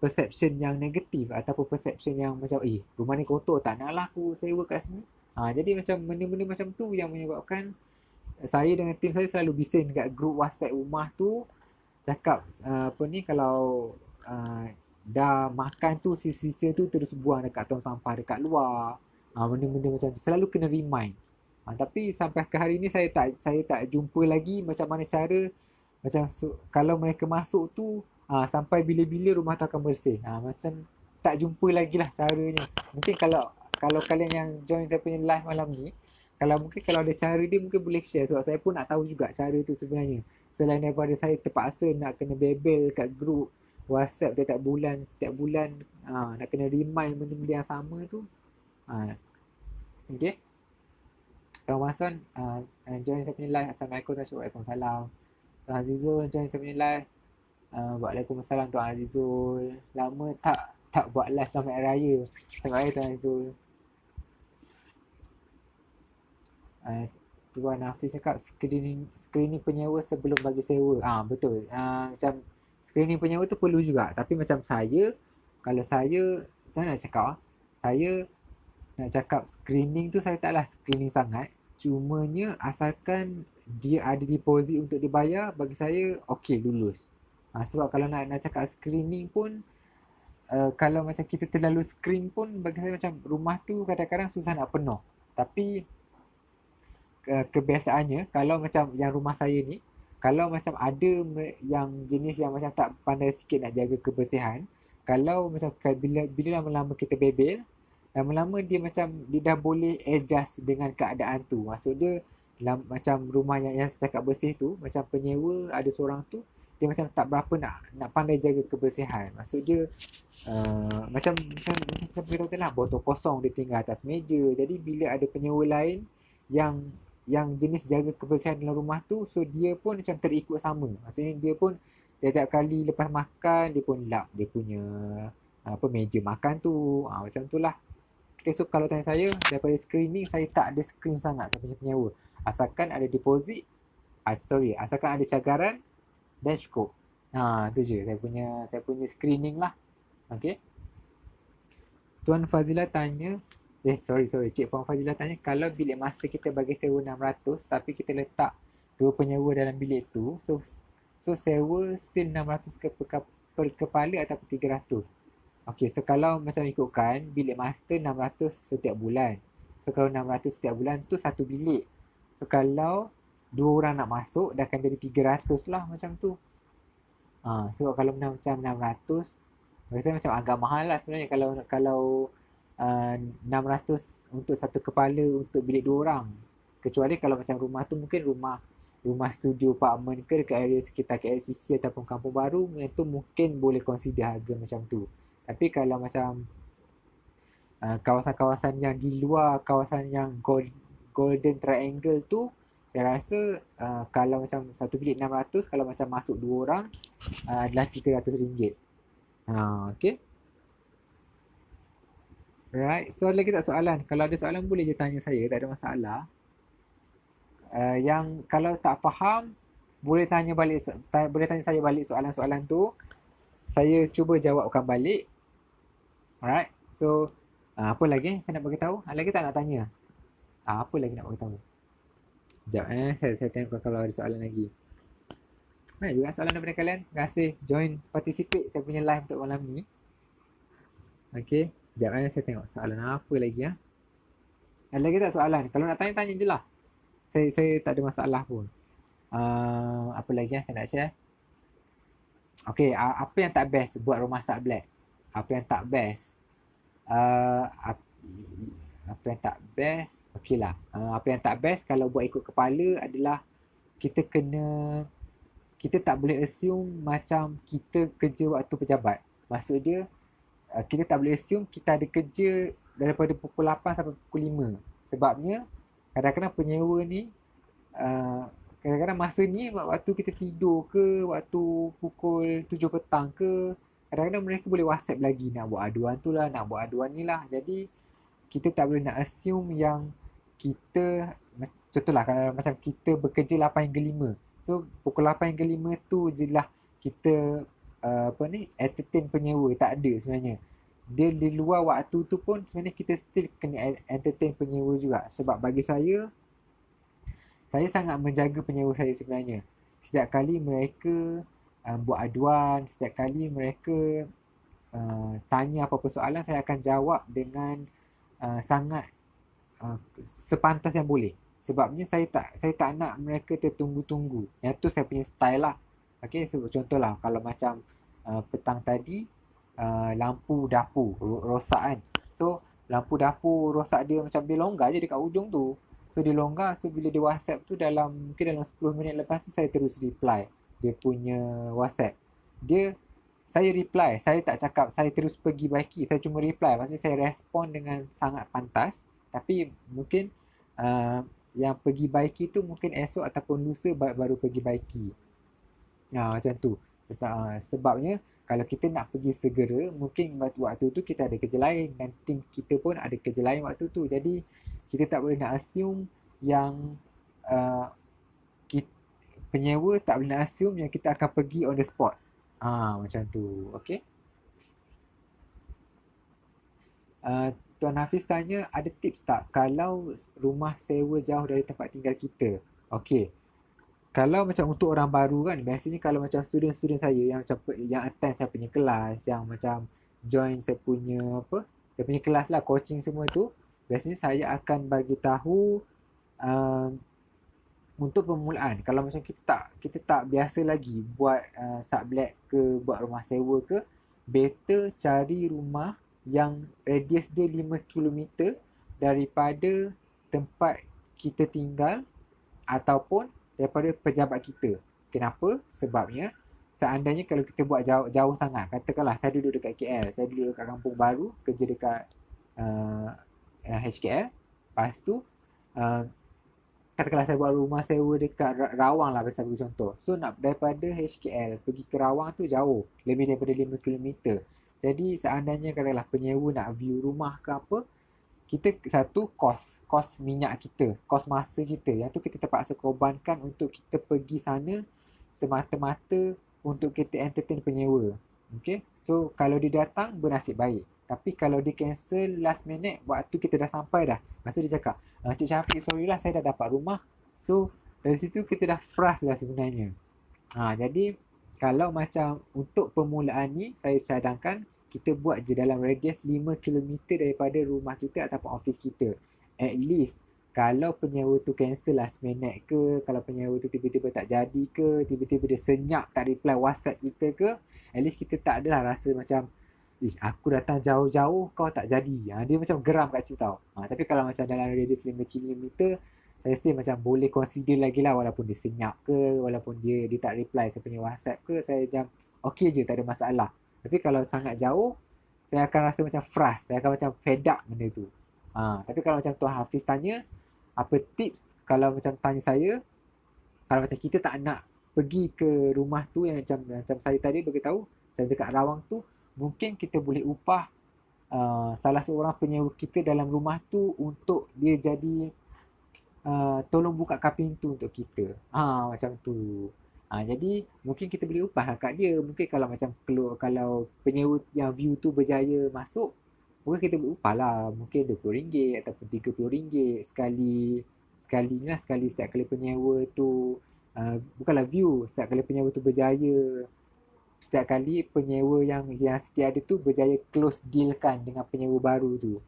S1: perception yang negatif ataupun perception yang macam rumah ni kotor, tak nak lah aku sewa kat sini. Jadi macam benda-benda macam tu yang menyebabkan saya dengan tim saya selalu bising dekat grup WhatsApp rumah tu, cakap apa ni, kalau dah makan tu sisa-sisa tu terus buang dekat tong sampah dekat luar. Benda-benda macam tu selalu kena remind. Tapi sampai ke hari ni saya tak jumpa lagi macam mana cara macam kalau mereka masuk tu sampai bila-bila rumah tu akan bersih. Macam tak jumpa lagi lah caranya. Mungkin kalau kalian yang join saya punya live malam ni, kalau ada cara dia mungkin boleh share, sebab saya pun nak tahu juga cara tu sebenarnya. Selain daripada saya terpaksa nak kena bebel kat grup WhatsApp setiap bulan nak kena remind benda-benda yang sama tu. Okay. Tuan Mason join saya punya live. Assalamualaikum warahmatullahi wabarakatuh. Waalaikumsalam. Tuan Azizul join saya punya live. Waalaikumsalam Tuan Azizul. Lama tak buat live selamat hari raya. Selamat hari Tuan Azizul. Tuan Hafiz cakap screening penyewa sebelum bagi sewa. Betul. Macam screening penyewa tu perlu juga. Tapi macam kalau saya nak cakap, saya nak cakap screening tu saya taklah screening sangat. Cumanya asalkan dia ada deposit untuk dibayar, bagi saya okey, lulus. Sebab kalau nak cakap screening pun, kalau macam kita terlalu screen pun, bagi saya macam rumah tu kadang-kadang susah nak penuh. Tapi kebiasaannya kalau macam yang rumah saya ni, kalau macam ada yang jenis yang macam tak pandai sikit nak jaga kebersihan, kalau macam bila lama-lama kita bebel, lama-lama dia dah boleh adjust dengan keadaan tu. Maksud dia macam rumah yang saya cakap bersih tu, macam penyewa ada seorang tu, dia macam tak berapa nak pandai jaga kebersihan. Maksud dia macam kita tahu lah, botol kosong dia tinggal atas meja. Jadi bila ada penyewa lain yang jenis jaga kebersihan dalam rumah tu, so dia pun macam terikut sama. Maksudnya dia pun setiap kali lepas makan dia pun lap dia punya meja makan tu. Macam tu lah. Okay, so kalau tanya saya, daripada screening saya tak ada screen sangat saya punya penyewa. Asalkan ada deposit, asalkan ada cagaran, dan cukup. Tu je saya punya screening lah. Okay. Tuan Fazila tanya, Cik Puan Fazila tanya, kalau bilik master kita bagi sewa 600 tapi kita letak 2 penyewa dalam bilik tu, so sewa still 600 per kepala ataupun 300. Okay, so kalau macam ikutkan bilik master 600 setiap bulan. So kalau 600 setiap bulan tu satu bilik. So kalau 2 orang nak masuk dah akan jadi 300 lah macam tu. So kalau macam 600, biasanya macam agak mahal lah sebenarnya kalau 600 untuk satu kepala untuk bilik 2 orang. Kecuali kalau macam rumah tu mungkin rumah studio apartment ke dekat area sekitar KLCC ataupun Kampung Baru, yang tu mungkin boleh consider harga macam tu. Tapi kalau macam kawasan-kawasan yang di luar kawasan yang golden triangle tu, saya rasa kalau macam satu bilik 600, kalau macam masuk 2 orang adalah RM300. Okay. Right, so ada lagi tak soalan? Kalau ada soalan boleh je tanya saya, tak ada masalah. Yang kalau tak faham boleh tanya saya balik soalan-soalan tu. Saya cuba jawabkan balik. Alright. So apa lagi saya nak bagi tahu? Ada lagi tak nak tanya? Apa lagi nak bagi tahu? Sekejap saya tengok kalau ada soalan lagi. Banyak juga soalan daripada kalian. Terima kasih join participate saya punya live untuk malam ni. Okay. Sekejap saya tengok soalan apa lagi ya. Ada lagi tak soalan? Kalau nak tanya, tanya je lah. Saya tak ada masalah pun. Apa lagi yang saya nak share? Okay, apa yang tak best buat rumah Sablek? Apa yang tak best? Uh, ap, apa yang tak best? Okay lah. Apa yang tak best kalau buat ikut kepala adalah kita kena, kita tak boleh assume macam kita kerja waktu pejabat. Maksud dia, kita tak boleh assume kita ada kerja daripada pukul 8 sampai pukul 5. Sebabnya, kadang-kadang penyewa ni, kadang-kadang masa ni waktu kita tidur ke, waktu pukul 7 petang ke, kadang-kadang mereka boleh WhatsApp lagi nak buat aduan tu lah, nak buat aduan ni lah. Jadi, kita tak boleh nak assume yang kita, contohlah kalau macam kita bekerja 8 hingga 5. So, pukul 8 hingga 5 tu je lah kita apa ni, entertain penyewa. Tak ada sebenarnya. Dia di luar waktu tu pun sebenarnya kita still kena entertain penyewa juga. Sebab bagi saya sangat menjaga penyewa saya sebenarnya. Setiap kali mereka buat aduan, setiap kali mereka tanya apa-apa soalan, saya akan jawab dengan sangat sepantas yang boleh. Sebabnya saya tak nak mereka tertunggu-tunggu. Yang tu saya punya style lah. Okay, so, contohlah kalau macam petang tadi lampu dapur rosak kan. So lampu dapur rosak, dia macam dia longgar je dekat ujung tu. So dia longgar, so bila dia WhatsApp tu mungkin dalam 10 minit lepas tu saya terus reply dia punya WhatsApp. Saya reply, saya tak cakap saya terus pergi baiki, saya cuma reply. Maksudnya saya respon dengan sangat pantas. Tapi mungkin yang pergi baiki tu mungkin esok ataupun lusa baru pergi baiki. Macam tu. Sebabnya kalau kita nak pergi segera, mungkin waktu tu kita ada kerja lain dan tim kita pun ada kerja lain waktu tu. Jadi kita tak boleh nak assume yang uh, kita, penyewa tak boleh nak assume yang kita akan pergi on the spot. Macam tu. Okay. Tuan Hafiz tanya, ada tips tak kalau rumah sewa jauh dari tempat tinggal kita? Okay. Kalau macam untuk orang baru kan, biasanya kalau macam student-student saya yang macam yang attend saya punya kelas, yang macam join saya punya saya punya kelas lah, coaching semua tu, biasanya saya akan bagi tahu uh, untuk permulaan. Kalau macam kita tak biasa lagi buat sublet ke, buat rumah sewa ke, better cari rumah yang radius dia 5 km daripada tempat kita tinggal ataupun daripada pejabat kita. Kenapa? Sebabnya seandainya kalau kita buat jauh sangat, katakanlah saya duduk dekat KL, saya duduk dekat Kampung Baru, kerja dekat HKL, lepas tu katakanlah saya buat rumah sewa dekat Rawang lah, bagi contoh. So nak daripada HKL pergi ke Rawang tu jauh, lebih daripada 5 km. Jadi seandainya katakanlah penyewa nak view rumah ke apa, kita satu kos minyak kita, kos masa kita, yang tu kita terpaksa korbankan untuk kita pergi sana semata-mata untuk kita entertain penyewa. Okay, so kalau dia datang bernasib baik, tapi kalau dia cancel last minute waktu kita dah sampai dah, maksud dia cakap Cik Syafiq, sorry lah saya dah dapat rumah. So dari situ kita dah frust lah sebenarnya. Jadi kalau macam untuk permulaan ni, saya cadangkan kita buat je dalam radius 5 km daripada rumah kita ataupun office kita. At least kalau penyewa tu cancel last minute ke, kalau penyewa tu tiba-tiba tak jadi ke, tiba-tiba dia senyap tak reply WhatsApp kita ke, at least kita tak adalah rasa macam aku datang jauh-jauh kau tak jadi. Dia macam geram kat situ tau. Tapi kalau macam dalam radius 5 km, saya still macam boleh consider lagi lah, walaupun dia senyap ke, walaupun dia tak reply saya punya WhatsApp ke, saya macam okay je, tak ada masalah. Tapi kalau sangat jauh, saya akan rasa macam frust, saya akan macam fed up benda tu. Tapi kalau macam Tuan Hafiz tanya, apa tips kalau macam tanya saya, kalau macam kita tak nak pergi ke rumah tu yang macam saya tadi beritahu, saya dekat Rawang tu, mungkin kita boleh upah salah seorang penyewa kita dalam rumah tu untuk dia jadi tolong bukakan pintu untuk kita. Macam tu. Jadi mungkin kita boleh upah kat dia. Mungkin kalau macam kalau penyewa yang view tu berjaya masuk, mungkin kita boleh upah lah. Mungkin RM20 ataupun RM30 sekali setiap kali penyewa tu bukanlah view, setiap kali penyewa tu berjaya setiap kali penyewa yang sedia ada tu berjaya close deal kan dengan penyewa baru tu.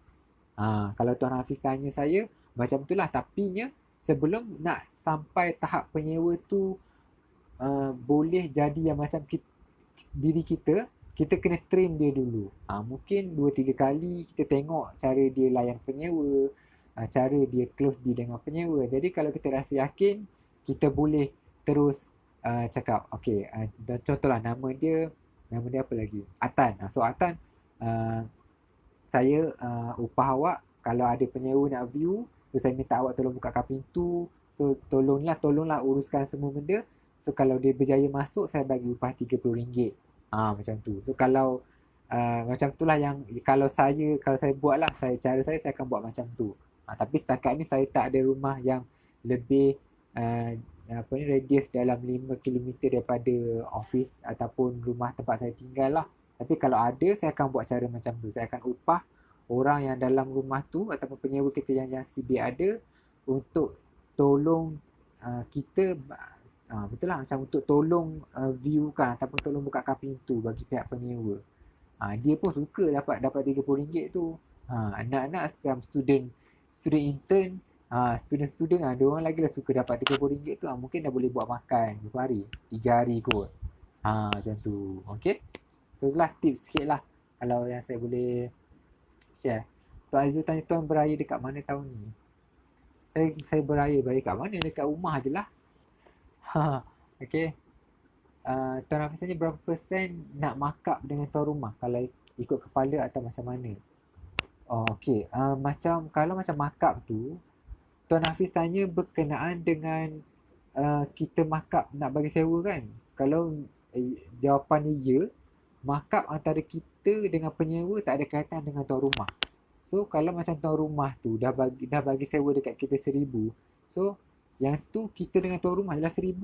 S1: Kalau Tuan Hafiz tanya saya, macam itulah. Tapinya sebelum nak sampai tahap penyewa tu boleh jadi yang macam diri kita, kita kena train dia dulu. Mungkin 2-3 kali kita tengok cara dia layan penyewa, cara dia close deal dengan penyewa. Jadi kalau kita rasa yakin, kita boleh terus cakap, okay, contohlah nama dia apa lagi? Atan. So Atan, saya upah awak kalau ada penyewa nak view, so saya minta awak tolong bukakan pintu. So tolonglah uruskan semua benda. So kalau dia berjaya masuk, saya bagi upah RM30. Macam tu. So kalau macam itulah yang kalau saya buat lah, cara saya akan buat macam tu. Tapi setakat ni saya tak ada rumah yang lebih radius dalam 5 km daripada office ataupun rumah tempat saya tinggal lah. Tapi kalau ada, saya akan buat cara macam tu. Saya akan upah orang yang dalam rumah tu ataupun penyewa kita yang CB ada untuk tolong kita, betul lah, macam untuk tolong viewkan ataupun tolong bukakan pintu bagi pihak penyewa. Dia pun suka dapat RM30 tu. Anak-anak sekarang student intern, student dia orang lagi lah suka dapat RM30 tu. Mungkin dah boleh buat makan berapa hari? 3 hari kot. Macam tu. Okay. So itulah tips sikit lah kalau yang saya boleh share. Tuan Azul tanya tuan beraya dekat mana tahun ni? Saya beraya kat mana? Dekat rumah je lah. Okay. Tuan Hafiz tanya berapa persen nak markup dengan tuan rumah kalau ikut kepala atau macam mana? Okay. Kalau macam markup tu, Tuan Hafiz tanya berkenaan dengan kita markup nak bagi sewa kan? Kalau jawapan ya, markup antara kita dengan penyewa tak ada kaitan dengan tuan rumah. So kalau macam tuan rumah tu dah bagi sewa dekat kita 1,000, so yang tu kita dengan tuan rumah adalah 1,000.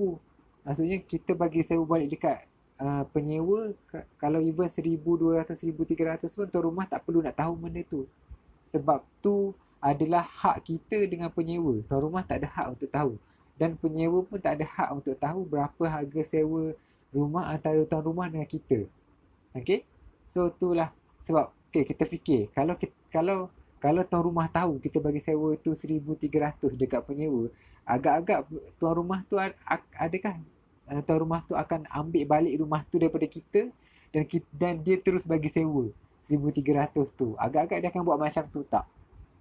S1: Maksudnya kita bagi sewa balik dekat penyewa, kalau even 1,200, 1,300 pun tuan rumah tak perlu nak tahu benda tu. Sebab tu adalah hak kita dengan penyewa. Tuan rumah tak ada hak untuk tahu. Dan penyewa pun tak ada hak untuk tahu berapa harga sewa rumah antara tuan rumah dengan kita. Okay. So itulah sebab kita fikir kalau tuan rumah tahu kita bagi sewa tu 1,300 dekat penyewa, agak-agak tuan rumah tu adakah tuan rumah tu akan ambil balik rumah tu daripada kita dan dia terus bagi sewa 1,300 tu. Agak-agak dia akan buat macam tu tak?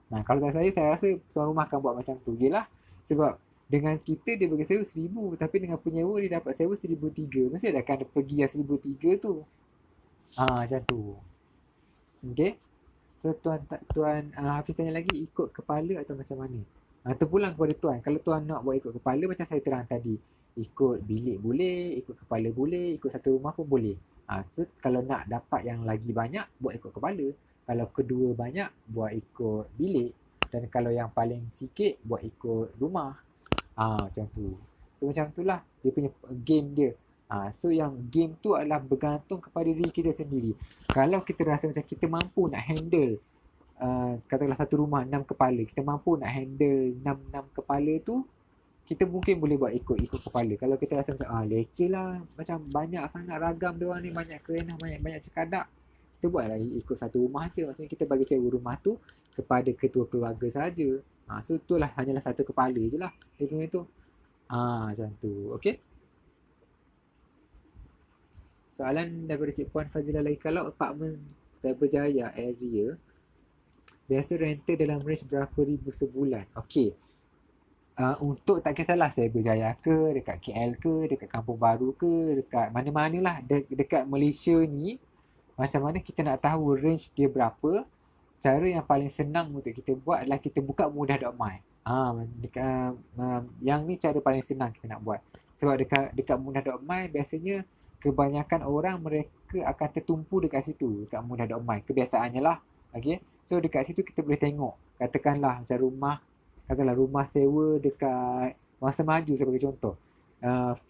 S1: Kalau saya rasa tuan rumah akan buat macam tu. Yelah, sebab dengan kita dia bagi sewa 1,000, tapi dengan penyewa dia dapat sewa 1,300. Mesti dia akan pergi yang 1,300 tu. Macam tu. Okay. So tuan Hafiz tanya lagi, ikut kepala atau macam mana? Terpulang kepada tuan. Kalau tuan nak buat ikut kepala, macam saya terang tadi, ikut bilik boleh, ikut kepala boleh, ikut satu rumah pun boleh. So kalau nak dapat yang lagi banyak, buat ikut kepala. Kalau kedua banyak, buat ikut bilik. Dan kalau yang paling sikit, buat ikut rumah. Macam tu. So macam itulah dia punya game dia. So yang game tu adalah bergantung kepada diri kita sendiri. Kalau kita rasa macam kita mampu nak handle katakanlah satu rumah 6 kepala, kita mampu nak handle 6 kepala tu, kita mungkin boleh buat ikut kepala. Kalau kita rasa macam leceh lah, macam banyak sangat ragam dia orang ni, banyak kerenah, banyak cekadak, kita buatlah ikut satu rumah je. Maksudnya kita bagi sewa rumah tu kepada ketua keluarga saja. So itulah hanyalah satu kepala je lah dia punya tu. Macam tu. Okay. Soalan daripada Cik Puan Fazilah lagi, kalau apartmen Cyberjaya area biasa rental dalam range berapa ribu sebulan? Okey. Untuk tak kisahlah Cyberjaya ke, dekat KL ke, dekat Kampung Baru ke, dekat mana-manalah dekat Malaysia ni, macam mana kita nak tahu range dia berapa? Cara yang paling senang untuk kita buat adalah kita buka mudah.my. Yang ni cara paling senang kita nak buat. Sebab dekat mudah.my biasanya kebanyakan orang mereka akan tertumpu dekat situ, dekat mudah.my. Kebiasaannya lah. Okay. So dekat situ kita boleh tengok. Katakanlah rumah sewa dekat Wangsa Maju, saya bagi contoh.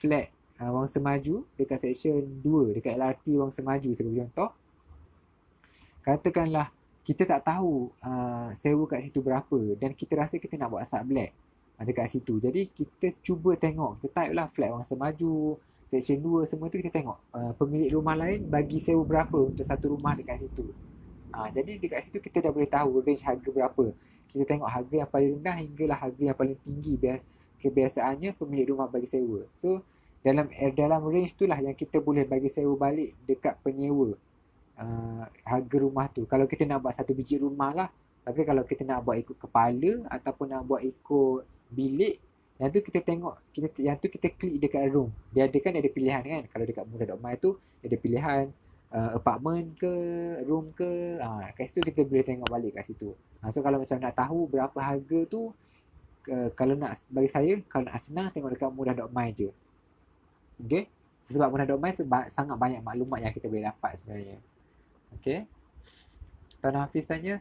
S1: Flat Wangsa Maju dekat section 2 dekat LRT Wangsa Maju, saya bagi contoh. Katakanlah kita tak tahu sewa kat situ berapa dan kita rasa kita nak buat sublet dekat situ. Jadi kita cuba tengok, kita type lah flat Wangsa Maju, Section 2 semua tu kita tengok pemilik rumah lain bagi sewa berapa untuk satu rumah dekat situ. Jadi dekat situ kita dah boleh tahu range harga berapa. Kita tengok harga yang paling rendah hinggalah harga yang paling tinggi kebiasaannya pemilik rumah bagi sewa. So dalam range tu lah yang kita boleh bagi sewa balik dekat penyewa harga rumah tu. Kalau kita nak buat satu biji rumah lah. Tapi kalau kita nak buat ikut kepala ataupun nak buat ikut bilik, yang tu kita tengok, yang tu kita klik dekat room. Dia ada pilihan kan. Kalau dekat Mudah.my tu dia ada pilihan apartment ke, room ke. Kat situ kita boleh tengok balik kat situ. So kalau macam nak tahu berapa harga tu, kalau nak bagi saya, kalau nak senang tengok dekat Mudah.my je. Okay. Sebab Mudah.my tu sangat banyak maklumat yang kita boleh dapat sebenarnya. Okay. Tuan Hafiz tanya,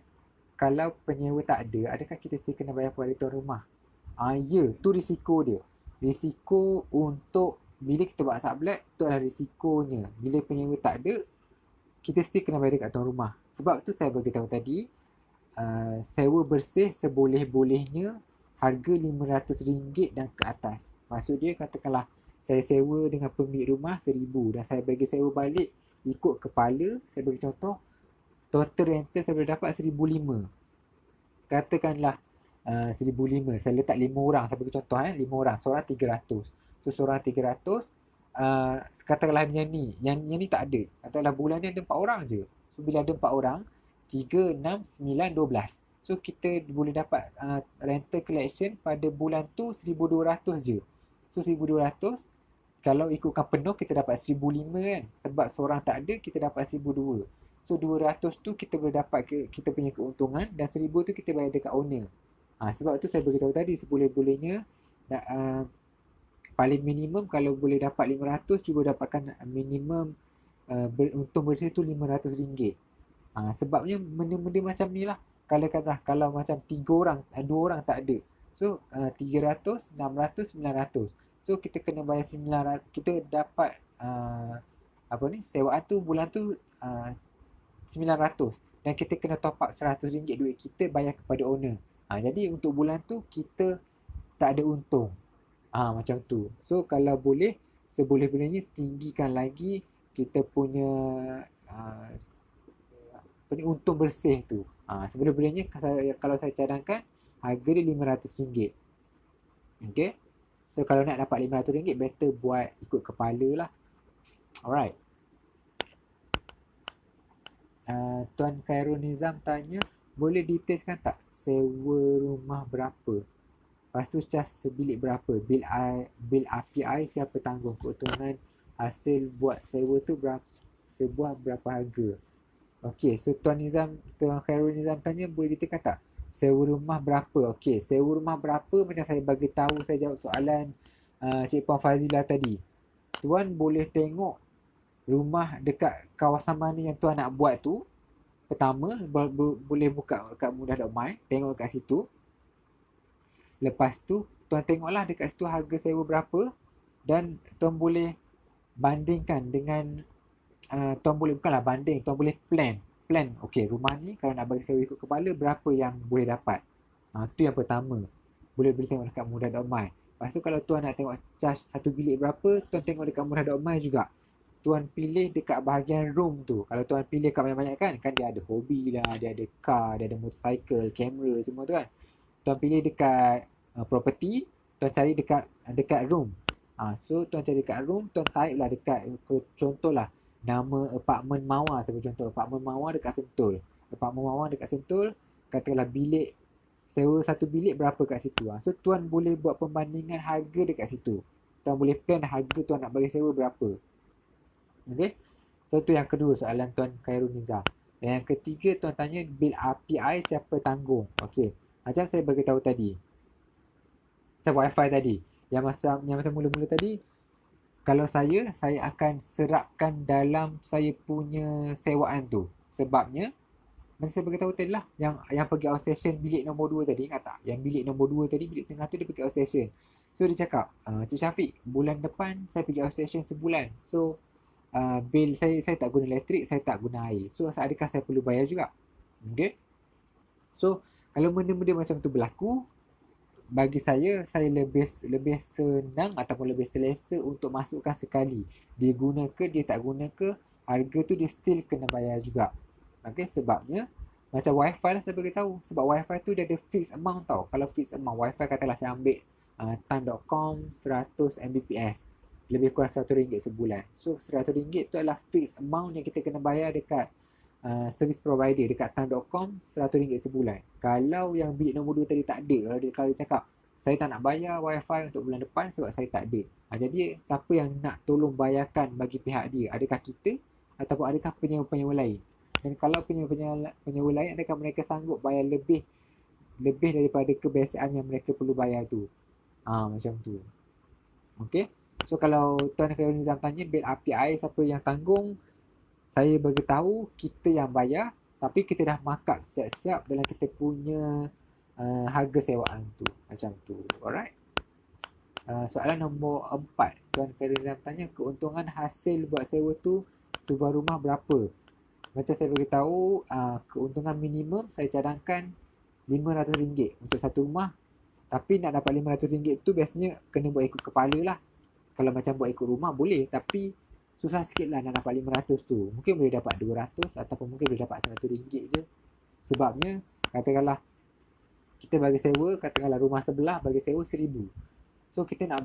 S1: kalau penyewa tak ada, adakah kita still kena bayar kepada tuan rumah? Ya, tu risiko dia. Risiko untuk bila kita buat sublet, tu adalah risikonya. Bila penyewa tak ada, kita still kena bayar dekat tuan rumah. Sebab tu saya beritahu tadi, sewa bersih seboleh-bolehnya harga RM500 dan ke atas. Maksud dia katakanlah saya sewa dengan pemilik rumah RM1,000 dan saya bagi sewa balik ikut kepala. Saya bagi contoh, total rental saya boleh dapat RM1,500. Katakanlah RM1,500. Saya letak 5 orang. Saya bagi contoh 5 orang. Seorang RM300. So seorang RM300. Katakanlah yang ni. Yang ni tak ada. Katakanlah bulan ni ada 4 orang je. So bila ada 4 orang, 3, 6, 9, 12. So kita boleh dapat rental collection pada bulan tu RM1,200 je. So RM1,200. Kalau ikutkan penuh kita dapat RM1,500 kan. Sebab seorang tak ada, kita dapat RM1,200. So 200 tu kita boleh dapat kita punya keuntungan dan 1,000 tu kita bayar dekat owner. Sebab tu saya beritahu tadi seboleh-bolehnya paling minimum kalau boleh dapat 500, cuba dapatkan minimum untung bersih tu RM500. Sebabnya benda-benda macam ni lah. Kalau macam 3 orang, 2 orang tak ada. So 300, 600, 900. So kita kena bayar 900. Kita dapat sewaan tu bulan tu 900 dan kita kena top up RM100 duit kita bayar kepada owner. Jadi untuk bulan tu kita tak ada untung. Macam tu. So kalau boleh, seboleh-bolehnya tinggikan lagi kita punya untung bersih tu. Seboleh-bolehnya kalau saya cadangkan harga dia RM500. Okay. So kalau nak dapat RM500, better buat ikut kepala lah. Alright. Tuan Khairul Nizam tanya, boleh detailskan tak sewa rumah berapa? Lepas tu cas sebilik berapa? Bil API siapa tanggung? Keuntungan hasil buat sewa tu sebuah berapa harga? Okey, so Tuan Khairul Nizam tanya, boleh detailkan tak sewa rumah berapa? Okey, sewa rumah berapa macam saya bagi tahu, saya jawab soalan Cik Puan Fazilah tadi. Tuan boleh tengok rumah dekat kawasan mana yang tuan nak buat tu. Pertama, boleh buka kat Mudah.my, tengok kat situ. Lepas tu, tuan tengoklah dekat situ harga sewa berapa dan tuan boleh bandingkan dengan tuan boleh bukanlah banding, tuan boleh plan. Okey, rumah ni kalau nak bagi sewa ikut kepala berapa yang boleh dapat. Tu yang pertama. Boleh tengok dekat Mudah.my. Lepas tu kalau tuan nak tengok charge satu bilik berapa, tuan tengok dekat Mudah.my juga. Tuan pilih dekat bahagian room tu. Kalau tuan pilih kat banyak-banyak kan dia ada hobi lah, dia ada car, dia ada motorcycle, kamera semua tu kan. Tuan pilih dekat property, tuan cari dekat room. So tuan cari dekat room, tuan type lah dekat contohlah nama apartment Mawar, sebagai contoh apartment Mawar dekat Sentul. Apartment Mawar dekat Sentul, katakanlah bilik sewa satu bilik berapa kat situ. So tuan boleh buat pembandingan harga dekat situ. Tuan boleh plan harga tuan nak bagi sewa berapa. Okay. So tu yang kedua soalan Tuan Khairul Nizam. Dan yang ketiga tuan tanya bil API siapa tanggung. Okey. Macam saya bagi tahu tadi. Macam wifi tadi. Yang masa mula-mula tadi, kalau saya akan serapkan dalam saya punya sewaan tu. Sebabnya macam saya bagi tahu tadi lah, yang pergi outstation bilik nombor 2 tadi, ingat tak? Yang bilik nombor 2 tadi, bilik tengah tu dia pergi outstation. So dia cakap, Cik Syafiq, bulan depan saya pergi outstation sebulan. So bil saya tak guna elektrik, saya tak guna air. So adakah saya perlu bayar juga? Okay. So kalau benda-benda macam tu berlaku, bagi saya lebih senang ataupun lebih selesa untuk masukkan sekali. Dia guna ke, dia tak guna ke, harga tu dia still kena bayar juga. Okay, sebabnya macam wifi lah saya beritahu. Sebab wifi tu dia ada fixed amount tau. Kalau fixed amount wifi katalah saya ambil time.com 100 Mbps. Lebih kurang RM100 sebulan. So RM100 tu adalah fixed amount yang kita kena bayar dekat service provider dekat time.com RM100 sebulan. Kalau yang bilik nombor 2 tadi tak ada, kalau dia cakap saya tak nak bayar wifi untuk bulan depan sebab saya tak ada. Jadi siapa yang nak tolong bayarkan bagi pihak dia? Adakah kita ataupun adakah penyewa-penyewa lain? Dan kalau penyewa lain, adakah mereka sanggup bayar lebih daripada kebiasaan yang mereka perlu bayar tu? Macam tu. Okay. So kalau Tuan Khairul Nizam tanya bil api air siapa yang tanggung, saya beritahu kita yang bayar, tapi kita dah markup siap-siap dalam kita punya harga sewaan tu. Macam tu. Alright. Soalan nombor 4. Tuan Khairul Nizam tanya keuntungan hasil buat sewa tu sebuah rumah berapa? Macam saya beritahu, keuntungan minimum saya cadangkan RM500 untuk satu rumah. Tapi nak dapat RM500 tu biasanya kena buat ikut kepala lah. Kalau macam buat ikut rumah boleh, tapi susah sikit lah nak dapat RM500 tu. Mungkin boleh dapat RM200 ataupun mungkin boleh dapat RM100 je. Sebabnya, katakanlah kita bagi sewa, katakanlah rumah sebelah bagi sewa RM1,000. So kita nak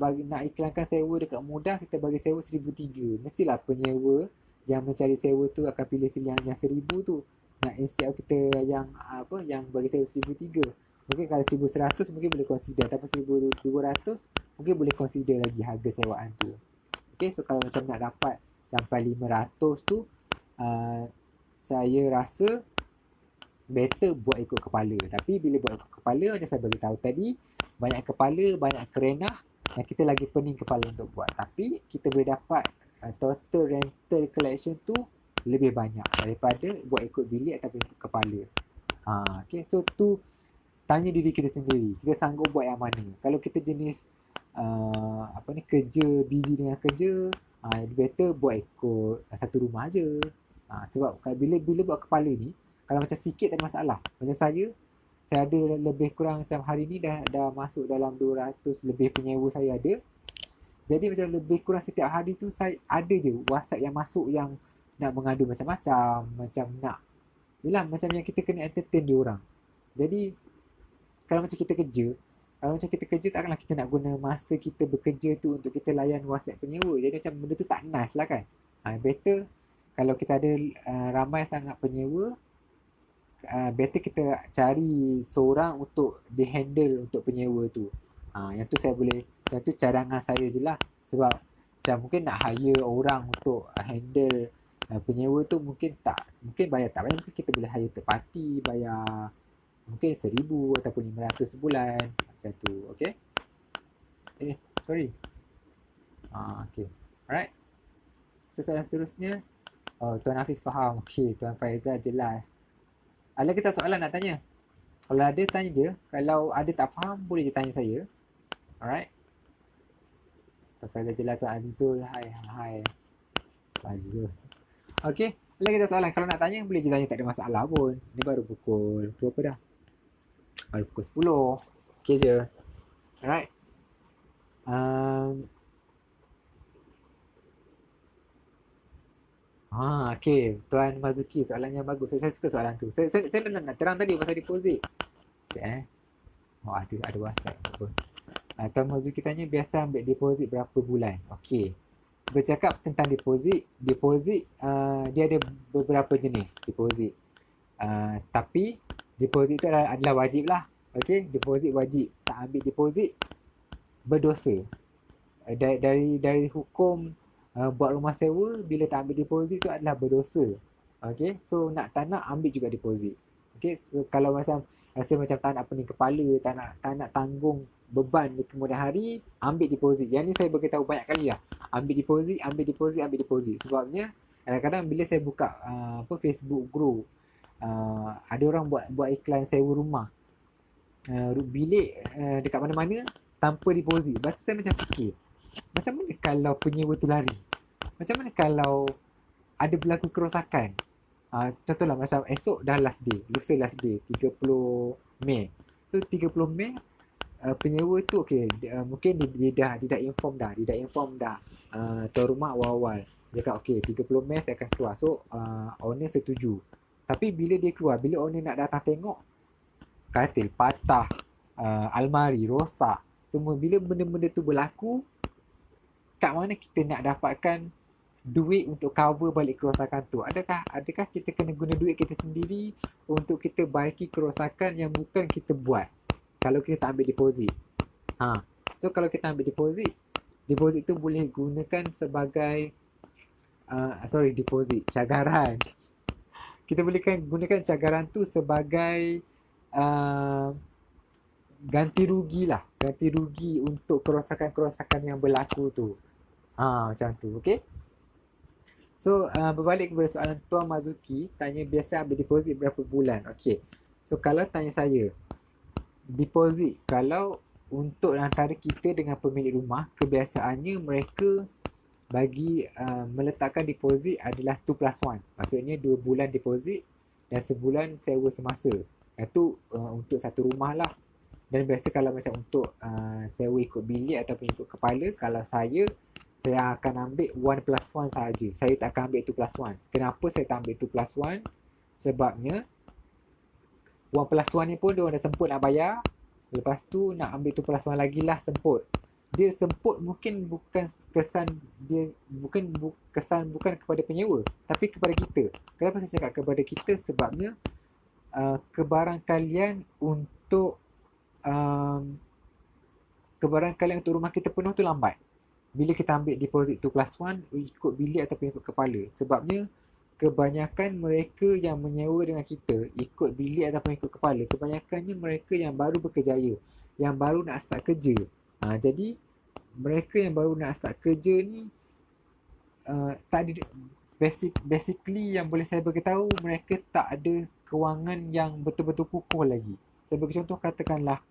S1: iklankan sewa dekat mudah, kita bagi sewa RM1,300. Mestilah penyewa yang mencari sewa tu akan pilih yang RM1,000 tu. Nah, instead kita yang bagi sewa RM1,300. Mungkin kalau RM1,100 mungkin boleh consider, ataupun RM1,200 mungkin boleh consider lagi harga sewaan tu. Okay, so kalau macam nak dapat sampai RM500 tu, saya rasa better buat ikut kepala. Tapi bila buat ikut kepala, macam saya beritahu tadi, banyak kepala, banyak kerenah dan kita lagi pening kepala untuk buat. Tapi kita boleh dapat total rental collection tu lebih banyak daripada buat ikut bilik ataupun ikut kepala. Okay, so tu tanya diri kita sendiri, kita sanggup buat yang mana. Kalau kita jenis kerja, busy dengan kerja, better buat ikut satu rumah je. Sebab bila buat kepala ni, kalau macam sikit tak ada masalah. Macam saya ada lebih kurang macam hari ni dah masuk dalam 200 lebih penyewa saya ada. Jadi macam lebih kurang setiap hari tu saya ada je WhatsApp yang masuk yang nak mengadu macam-macam, macam nak macam yang kita kena entertain dia orang. Jadi kalau macam kita kerja, takkanlah kita nak guna masa kita bekerja tu untuk kita layan WhatsApp penyewa. Jadi macam benda tu tak nice lah kan. Better kalau kita ada ramai sangat penyewa, better kita cari seorang untuk di-handle untuk penyewa tu. Yang tu saya boleh, yang tu cadangan saya je lah. Sebab macam mungkin nak hire orang untuk handle penyewa tu mungkin bayar tak banyak. Mungkin kita boleh hire third party, bayar mungkin RM1,000 ataupun RM500 sebulan. Macam tu, okay? Sorry. Okay. Alright. So, soalan seterusnya. Tuan Hafiz faham. Okay, Tuan Faizal jelas. Ada kita soalan nak tanya? Kalau ada, tanya je. Kalau ada tak faham, boleh je tanya saya. Alright. Tuan Faizal jelas. Tuan Azizul. Hai. Azizul. Okay. Ada kita soalan. Kalau nak tanya, boleh je tanya. Tak ada masalah pun. Ni baru pukul berapa dah? Baru pukul 10. Okay je. Alright. Okay. Tuan Mazuki, soalan yang bagus. Saya suka soalan tu. Saya nak terang tadi pasal deposit. Sekejap ada WhatsApp. Tuan Mazuki tanya, biasa ambil deposit berapa bulan? Okay. Bercakap tentang deposit, dia ada beberapa jenis deposit. Tapi deposit itu adalah wajib lah. Okay, deposit wajib. Tak ambil deposit berdosa. Dari hukum buat rumah sewa, bila tak ambil deposit tu adalah berdosa. Okay, so nak tak nak ambil juga deposit. Okay, so kalau macam rasa macam tak nak pening kepala, tak nak tanggung beban di kemudian hari, ambil deposit. Yang ni saya beritahu banyak kali lah. Ambil deposit. Sebabnya kadang-kadang bila saya buka Facebook group, ada orang buat iklan sewa rumah, bilik dekat mana-mana tanpa deposit. Lepas tu saya macam fikir, macam mana kalau penyewa tu lari? Macam mana kalau ada berlaku kerosakan? Contohlah macam esok dah last day, lusa last day, 30 Mei. So 30 Mei penyewa tu okey, mungkin dia dah inform dah. Tuan rumah awal-awal dia cakap okey 30 mes saya akan keluar. So owner setuju. Tapi bila dia keluar, bila owner nak datang tengok, katil patah, almari rosak, semua. Bila benda-benda tu berlaku, kat mana kita nak dapatkan duit untuk cover balik kerosakan tu? Adakah kita kena guna duit kita sendiri untuk kita baiki kerosakan yang bukan kita buat kalau kita tak ambil deposit? So kalau kita ambil deposit tu boleh gunakan sebagai deposit, cagaran. Kita boleh gunakan cagaran tu sebagai ganti rugi untuk kerosakan-kerosakan yang berlaku tu. Macam tu, okey? So, berbalik kepada soalan Tuan Mazuki, tanya biasa ambil deposit berapa bulan? Okey. So, kalau tanya saya, deposit, kalau untuk antara kita dengan pemilik rumah, kebiasaannya mereka bagi meletakkan deposit adalah 2+1. Maksudnya 2 bulan deposit dan sebulan sewa semasa. Itu untuk satu rumah lah. Dan biasa kalau macam untuk sewa ikut bilik ataupun ikut kepala, kalau saya akan ambil 1+1 sahaja. Saya tak akan ambil 2+1. Kenapa saya tak ambil 2+1? Sebabnya 1+1 ni pun dia orang dah semput nak bayar. Lepas tu nak ambil 2+1 lagi lah semput. Dia semput mungkin bukan kesan dia bukan kepada penyewa, tapi kepada kita. Kenapa saya cakap kepada kita? Sebabnya kebarangkalian untuk rumah kita penuh tu lambat. Bila kita ambil deposit 2+1 ikut bilik ataupun ikut kepala. Sebabnya kebanyakan mereka yang menyewa dengan kita ikut bilik ataupun ikut kepala, kebanyakannya mereka yang baru berkejaya, yang baru nak start kerja. Jadi mereka yang baru nak start kerja ni tak ada basically yang boleh saya beritahu, mereka tak ada kewangan yang betul-betul kukuh lagi. Sebagai contoh, katakanlah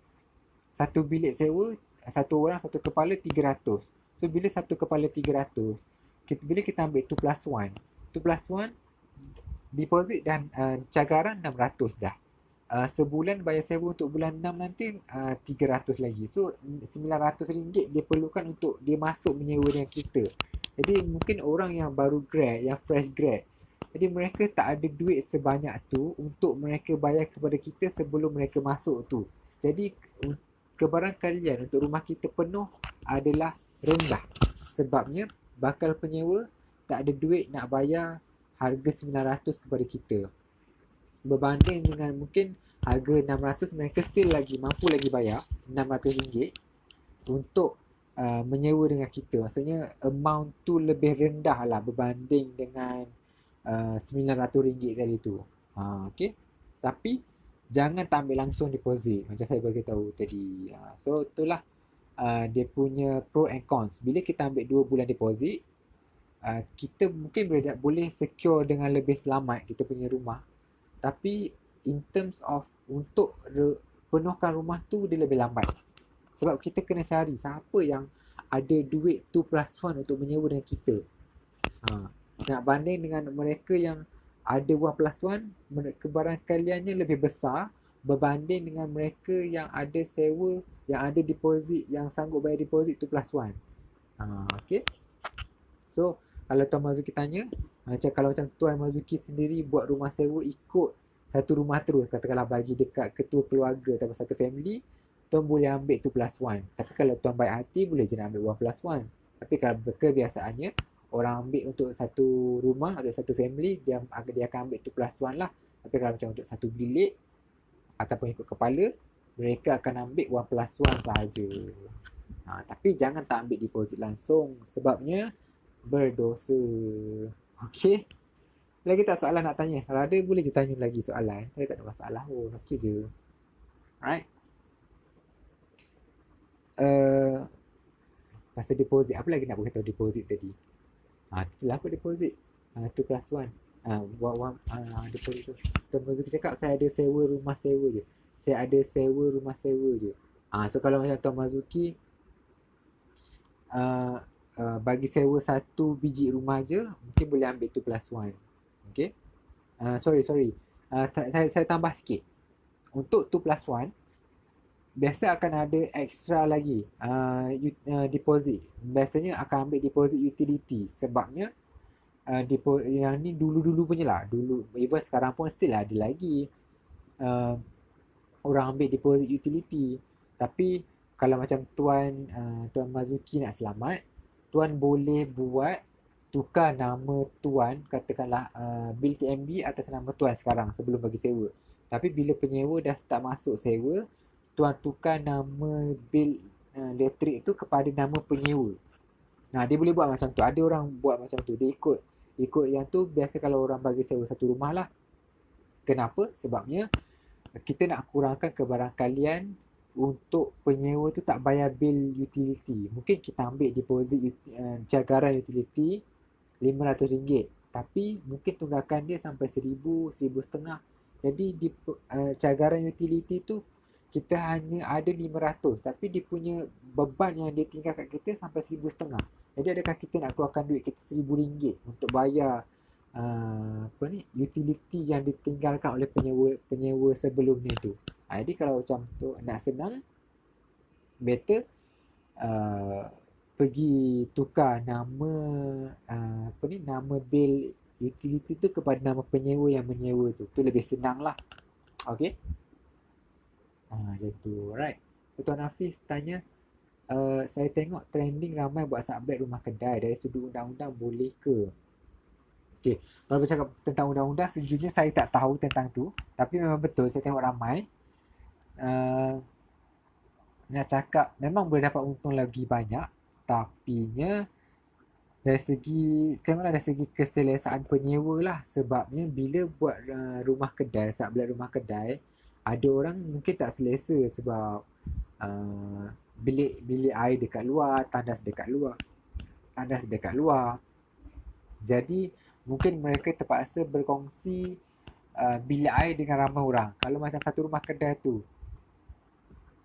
S1: satu bilik sewa, satu orang satu kepala 300. So bila satu kepala 300, bila kita ambil 2+1 deposit dan cagaran 600 dah. Sebulan bayar sewa untuk bulan 6 nanti 300 lagi. So RM900 dia perlukan untuk dia masuk menyewa dengan kita. Jadi mungkin orang yang baru grad, yang fresh grad, jadi mereka tak ada duit sebanyak tu untuk mereka bayar kepada kita sebelum mereka masuk tu. Jadi kebarangkalian untuk rumah kita penuh adalah rendah. Sebabnya bakal penyewa tak ada duit nak bayar harga 900 kepada kita. Berbanding dengan mungkin harga 600, mereka still lagi mampu lagi bayar RM600 untuk menyewa dengan kita. Maksudnya amount tu lebih rendah lah berbanding dengan RM900 tadi tu. Okay. Tapi jangan tak ambil langsung deposit macam saya beritahu tadi. So itulah dia punya pro and cons. Bila kita ambil 2 bulan deposit, kita mungkin boleh secure dengan lebih selamat kita punya rumah. Tapi in terms of untuk penuhkan rumah tu, dia lebih lambat. Sebab kita kena cari siapa yang ada duit 2+1 untuk menyewa dengan kita. Nak banding dengan mereka yang ada 1+1, kebarangkaliannya lebih besar berbanding dengan mereka yang ada sewa, yang ada deposit, yang sanggup bayar deposit 2+1. Okay. So kalau Tuan Mazuki tanya, kalau macam Tuan Mazuki sendiri buat rumah sewa ikut satu rumah terus, katakanlah bagi dekat ketua keluarga atau satu family, Tuan boleh ambil 2+1. Tapi kalau Tuan baik hati, boleh je nak ambil 1+1. Tapi kalau kebiasaannya orang ambil untuk satu rumah atau satu family, dia akan ambil 2+1 lah. Tapi kalau macam untuk satu bilik ataupun ikut kepala, mereka akan ambil 1+1 sahaja. Tapi jangan tak ambil deposit langsung, sebabnya berdosa. Okey. Lagi tak soalan nak tanya? Kalau ada boleh je tanya lagi soalan. Saya tak ada masalah pun. Okey je. Alright. Pasal deposit, apa lagi nak berkata deposit tadi? Itulah apa deposit. 2+1. Deposit tu. Tuan Mazuki cakap saya ada sewa rumah sewa je. Saya ada sewa rumah sewa je. So kalau macam Tuan Mazuki bagi sewa satu biji rumah je, mungkin boleh ambil 2+1. Okay. Sorry. Saya tambah sikit. Untuk 2+1, biasa akan ada extra lagi deposit. Biasanya akan ambil deposit utility sebabnya yang ni dulu-dulu punya lah. Dulu, even sekarang pun still ada lagi uh, orang ambil deposit utility. Tapi kalau macam Tuan Mazuki nak selamat, Tuan boleh buat tukar nama Tuan, katakanlah bil TMB atas nama Tuan sekarang sebelum bagi sewa. Tapi bila penyewa dah start masuk sewa, Tuan tukar nama bil elektrik tu kepada nama penyewa. Nah, dia boleh buat macam tu. Ada orang buat macam tu. Dia ikut yang tu biasa kalau orang bagi sewa satu rumah lah. Kenapa? Sebabnya kita nak kurangkan kebarangkalian untuk penyewa tu tak bayar bil utility. Mungkin kita ambil deposit cagaran utility RM500, tapi mungkin tunggakan dia sampai RM1,000, RM1,500. Jadi di cagaran utility tu kita hanya ada RM500, tapi dia punya beban yang dia tinggal kat kita sampai RM1,500. Jadi adakah kita nak keluarkan duit kita RM1,000 untuk bayar utility yang ditinggalkan oleh penyewa sebelumnya tu. Jadi kalau macam tu nak senang, better pergi tukar nama nama bil utility tu kepada nama penyewa yang menyewa tu. Tu lebih senang lah. Okay. Macam tu. Right. Tuan Hafiz tanya, saya tengok trending ramai buat sublet rumah kedai. Dari sudut undang-undang boleh ke? Okay. Kalau bercakap tentang undang-undang, sejujurnya saya tak tahu tentang tu. Tapi memang betul, saya tengok ramai. Nak cakap, memang boleh dapat untung lagi banyak. Tapinya, tengoklah dari segi keselesaan penyewa lah. Sebabnya bila buat rumah kedai, sublet rumah kedai, ada orang mungkin tak selesa sebab bilik air dekat luar, tandas dekat luar. Jadi mungkin mereka terpaksa berkongsi bilik air dengan ramai orang. Kalau macam satu rumah kedai tu,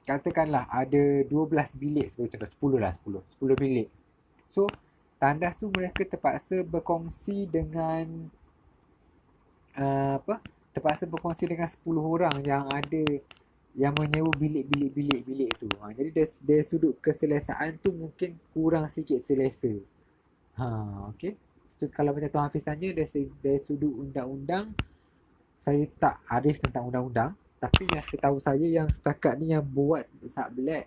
S1: katakanlah ada 12 bilik sebagai contoh, 10 bilik. So tandas tu mereka terpaksa berkongsi dengan terpaksa berkongsi dengan 10 orang yang ada yang menyewa bilik tu. Jadi dari sudut keselesaan tu mungkin kurang sikit selesa. Okay. So kalau macam Tuan Hafiz tanya dari sudut undang-undang, saya tak arif tentang undang-undang. Tapi yang setahu saya yang setakat ni yang buat sublet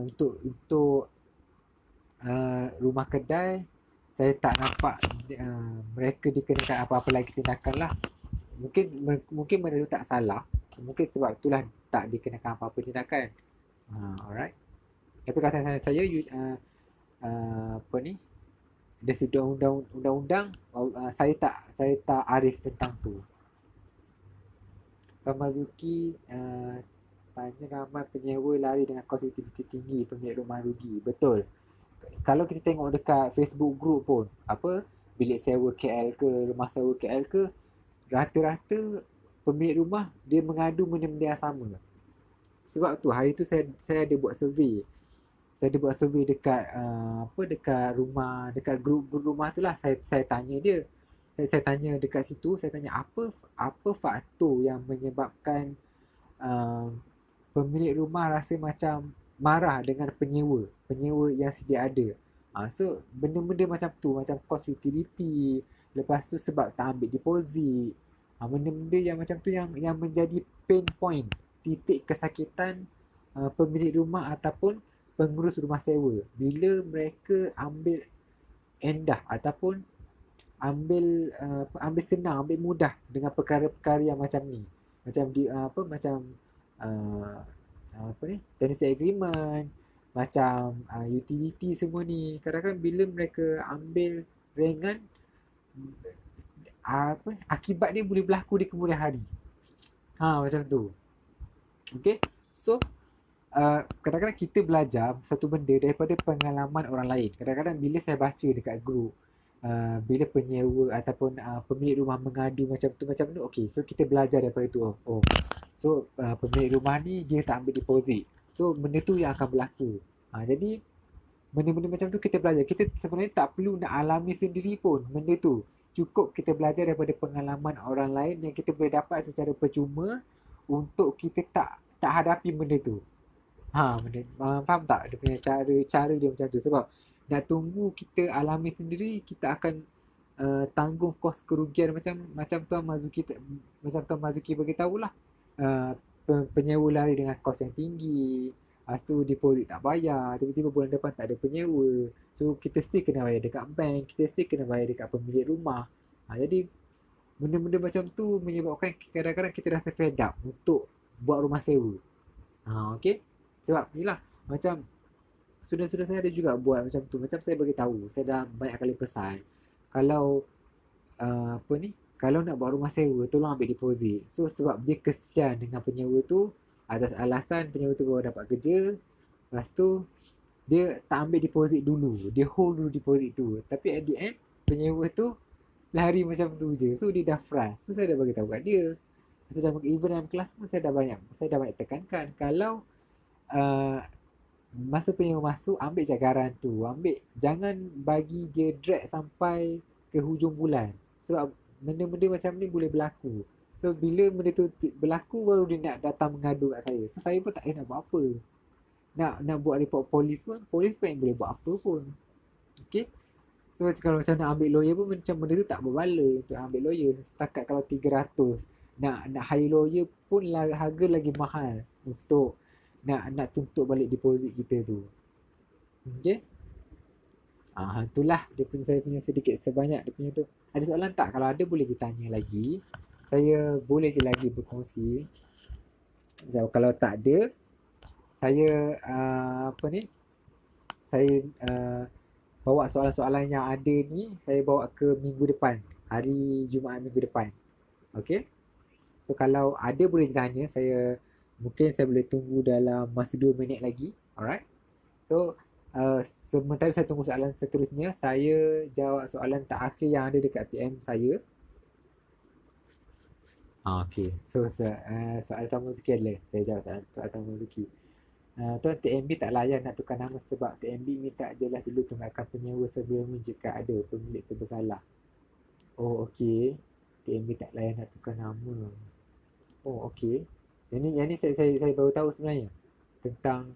S1: untuk rumah kedai, saya tak nampak mereka dikenakan apa-apa lagi tindakan lah. Mungkin benda tu tak salah. Mungkin sebab itulah tak dikenakan apa-apa tindakan. Alright. Tapi kata saya dari sudut undang-undang, saya tak arif tentang tu. Mazuki tanya ramai penyewa lari dengan kos utility tinggi, pemilik rumah rugi. Betul. Kalau kita tengok dekat Facebook group pun, bilik sewa KL ke, rumah sewa KL ke, rata-rata pemilik rumah dia mengadu benda-benda yang sama. Sebab tu hari tu saya ada buat survey. Saya ada buat survey dekat dekat rumah, dekat grup rumah tu lah. Saya tanya dia. Saya tanya dekat situ, saya tanya apa faktor yang menyebabkan pemilik rumah rasa macam marah dengan penyewa yang sedia ada. So benda-benda macam tu, macam cost utility, lepas tu sebab tak ambil deposit, benda-benda yang macam tu yang menjadi pain point, titik kesakitan pemilik rumah ataupun pengurus rumah sewa bila mereka ambil endah ataupun ambil senang, ambil mudah dengan perkara-perkara yang macam ni, macam tenancy agreement, macam utility semua ni. Kadang-kadang bila mereka ambil ringan, akibat dia boleh berlaku di kemudian hari. Macam tu. Okay. So kadang-kadang kita belajar satu benda daripada pengalaman orang lain. Kadang-kadang bila saya baca dekat grup, bila penyewa ataupun pemilik rumah mengadu macam tu, okay, so kita belajar daripada tu. So pemilik rumah ni dia tak ambil deposit, so benda tu yang akan berlaku. Jadi benda-benda macam tu kita belajar. Kita sebenarnya tak perlu nak alami sendiri pun benda tu. Cukup kita belajar daripada pengalaman orang lain yang kita boleh dapat secara percuma untuk kita tak hadapi benda tu. Faham tak dia punya cara dia macam tu. Sebab nak tunggu kita alami sendiri, kita akan tanggung kos kerugian macam macam Tuan Mazuki macam Tuan Mazuki beritahu lah. Uh, Penyewa lari dengan kos yang tinggi. Lepas tu deposit tak bayar, tiba-tiba bulan depan tak ada penyewa. So kita still kena bayar dekat bank, kita still kena bayar dekat pemilik rumah. Jadi benda-benda macam tu menyebabkan kadang-kadang kita rasa fed up untuk buat rumah sewa. Okay. Sebab ni lah, macam sudah-sudah saya ada juga buat macam tu. Macam saya bagi tahu, saya dah banyak kali pesan. Kalau apa ni, kalau nak buat rumah sewa, tolong ambil deposit. So sebab dia kesian dengan penyewa tu, atas alasan penyewa tu baru dapat kerja, lepas tu dia tak ambil deposit dulu, dia hold dulu deposit tu. Tapi at the end, penyewa tu lari macam tu je. So dia dah frust. So saya dah bagi tahu kat dia. Macam even dalam kelas pun saya dah banyak tekankan. Kalau uh, masa penyewa masuk, ambil cagaran tu, jangan bagi dia drag sampai ke hujung bulan. Sebab benda-benda macam ni boleh berlaku. So bila benda tu berlaku, baru dia nak datang mengadu kat saya. So saya pun tak nak buat apa. Nak buat report polis pun yang boleh buat apa pun. Okay. So kalau macam nak ambil lawyer pun macam benda tu tak berbala untuk ambil lawyer. Setakat kalau 300, nak hire lawyer pun harga lagi mahal untuk nak tuntut balik deposit kita tu. Okay. Itulah saya punya sedikit sebanyak dia punya tu. Ada soalan tak? Kalau ada boleh ditanya lagi. Saya boleh je lagi berkongsi. So, kalau tak ada, saya apa ni? Saya bawa soalan-soalan yang ada ni, saya bawa ke minggu depan. Hari Jumaat minggu depan. Okay? So kalau ada boleh tanya, mungkin saya boleh tunggu dalam masa 2 minit lagi. Alright? So sementara saya tunggu soalan seterusnya, saya jawab soalan terakhir yang ada dekat PM saya. Okay. So soalan Tamu Zuki adalah, saya jawab soalan Tamu Zuki. Tuan TMB tak layan nak tukar nama sebab TMB minta jelas dulu tunggakan penyewa sebelum jika ada pemilik bersalah. Oh, okey. TMB tak layan nak tukar nama. Oh, okey. Yang ni saya baru tahu sebenarnya tentang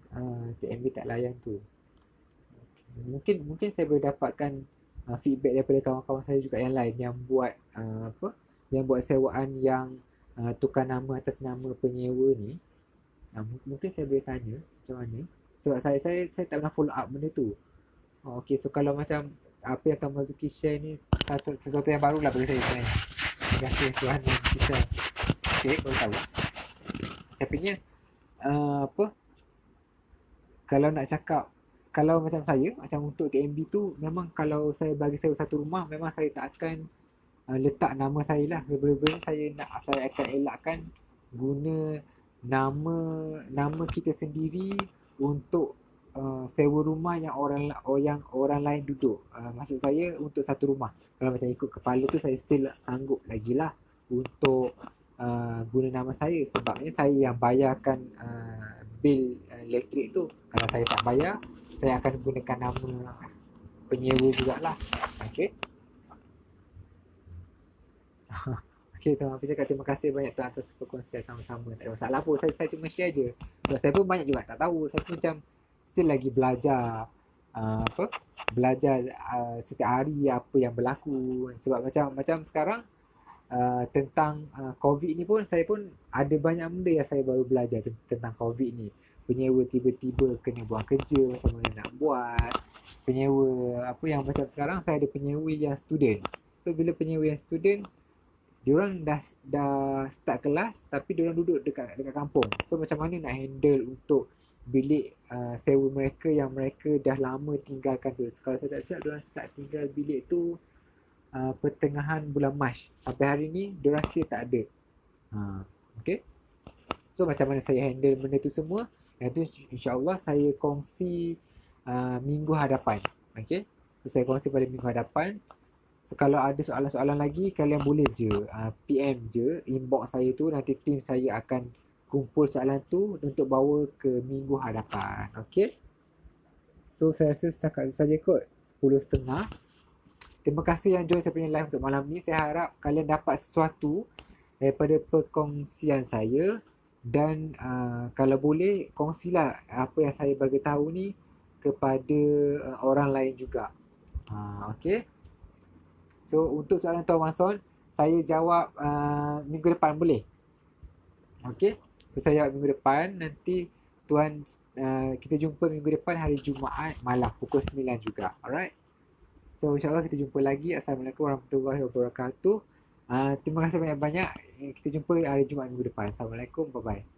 S1: TMB tak layan tu. Mungkin saya boleh dapatkan feedback daripada kawan-kawan saya juga yang lain yang buat yang buat sewaan yang tukar nama atas nama penyewa ni. Mungkin saya boleh tanya macam mana. Sebab saya tak pernah follow up benda tu. Okay, so kalau macam apa yang Tuan Mazuki share ni sesuatu yang baru lah bagi saya sebenarnya. Terima kasih Tuhan yang kita. Okay, baru tahu. Tapi ni kalau nak cakap, kalau macam saya, macam untuk TMB tu, memang kalau saya bagi saya satu rumah, memang saya tak akan letak nama saya lah. Betul-betul saya akan elakkan guna nama kita sendiri untuk sewa rumah yang orang lain duduk. Maksud saya untuk satu rumah. Kalau macam ikut kepala tu, saya still sanggup lagi lah untuk guna nama saya. Sebabnya saya yang bayarkan bil elektrik tu. Kalau saya tak bayar, saya akan gunakan nama penyewa jugalah. Okay. Okay, Tuan Hafiz cakap terima kasih banyak Tuan atas perkongsian sama-sama. Tak ada masalah pun, saya cuma share je. Sebab saya pun banyak juga tak tahu. Saya pun macam still lagi belajar belajar setiap hari apa yang berlaku. Sebab macam sekarang tentang COVID ni pun, saya pun ada banyak benda yang saya baru belajar tentang COVID ni. Penyewa tiba-tiba kena buang kerja, macam mana nak buat. Penyewa apa yang macam sekarang, saya ada penyewa yang student. So bila penyewa yang student, diorang dah start kelas tapi diorang duduk dekat kampung. So macam mana nak handle untuk bilik sewa mereka yang mereka dah lama tinggalkan tu. Kalau saya tak silap, diorang start tinggal bilik tu pertengahan bulan Mac. Sampai hari ni diorang still tak ada. Okay. So macam mana saya handle benda tu semua, yang tu insyaAllah saya kongsi minggu hadapan. Okay. So saya kongsi pada minggu hadapan. So, kalau ada soalan-soalan lagi, kalian boleh je PM je inbox saya tu. Nanti tim saya akan kumpul soalan tu untuk bawa ke minggu hadapan. Okay. So saya rasa setakat saja kot 10.30. Terima kasih yang join saya punya live untuk malam ni. Saya harap kalian dapat sesuatu daripada perkongsian saya. Dan kalau boleh kongsilah apa yang saya bagi tahu ni kepada orang lain juga. Okey. So untuk soalan Tuan Mason, saya jawab minggu depan boleh? Okey. So, saya jawab minggu depan. Nanti Tuan kita jumpa minggu depan hari Jumaat malam pukul 9 juga. Alright. So insyaAllah kita jumpa lagi. Assalamualaikum warahmatullahi wabarakatuh. Terima kasih banyak-banyak. Kita jumpa hari Jumaat minggu depan. Assalamualaikum. Bye-bye.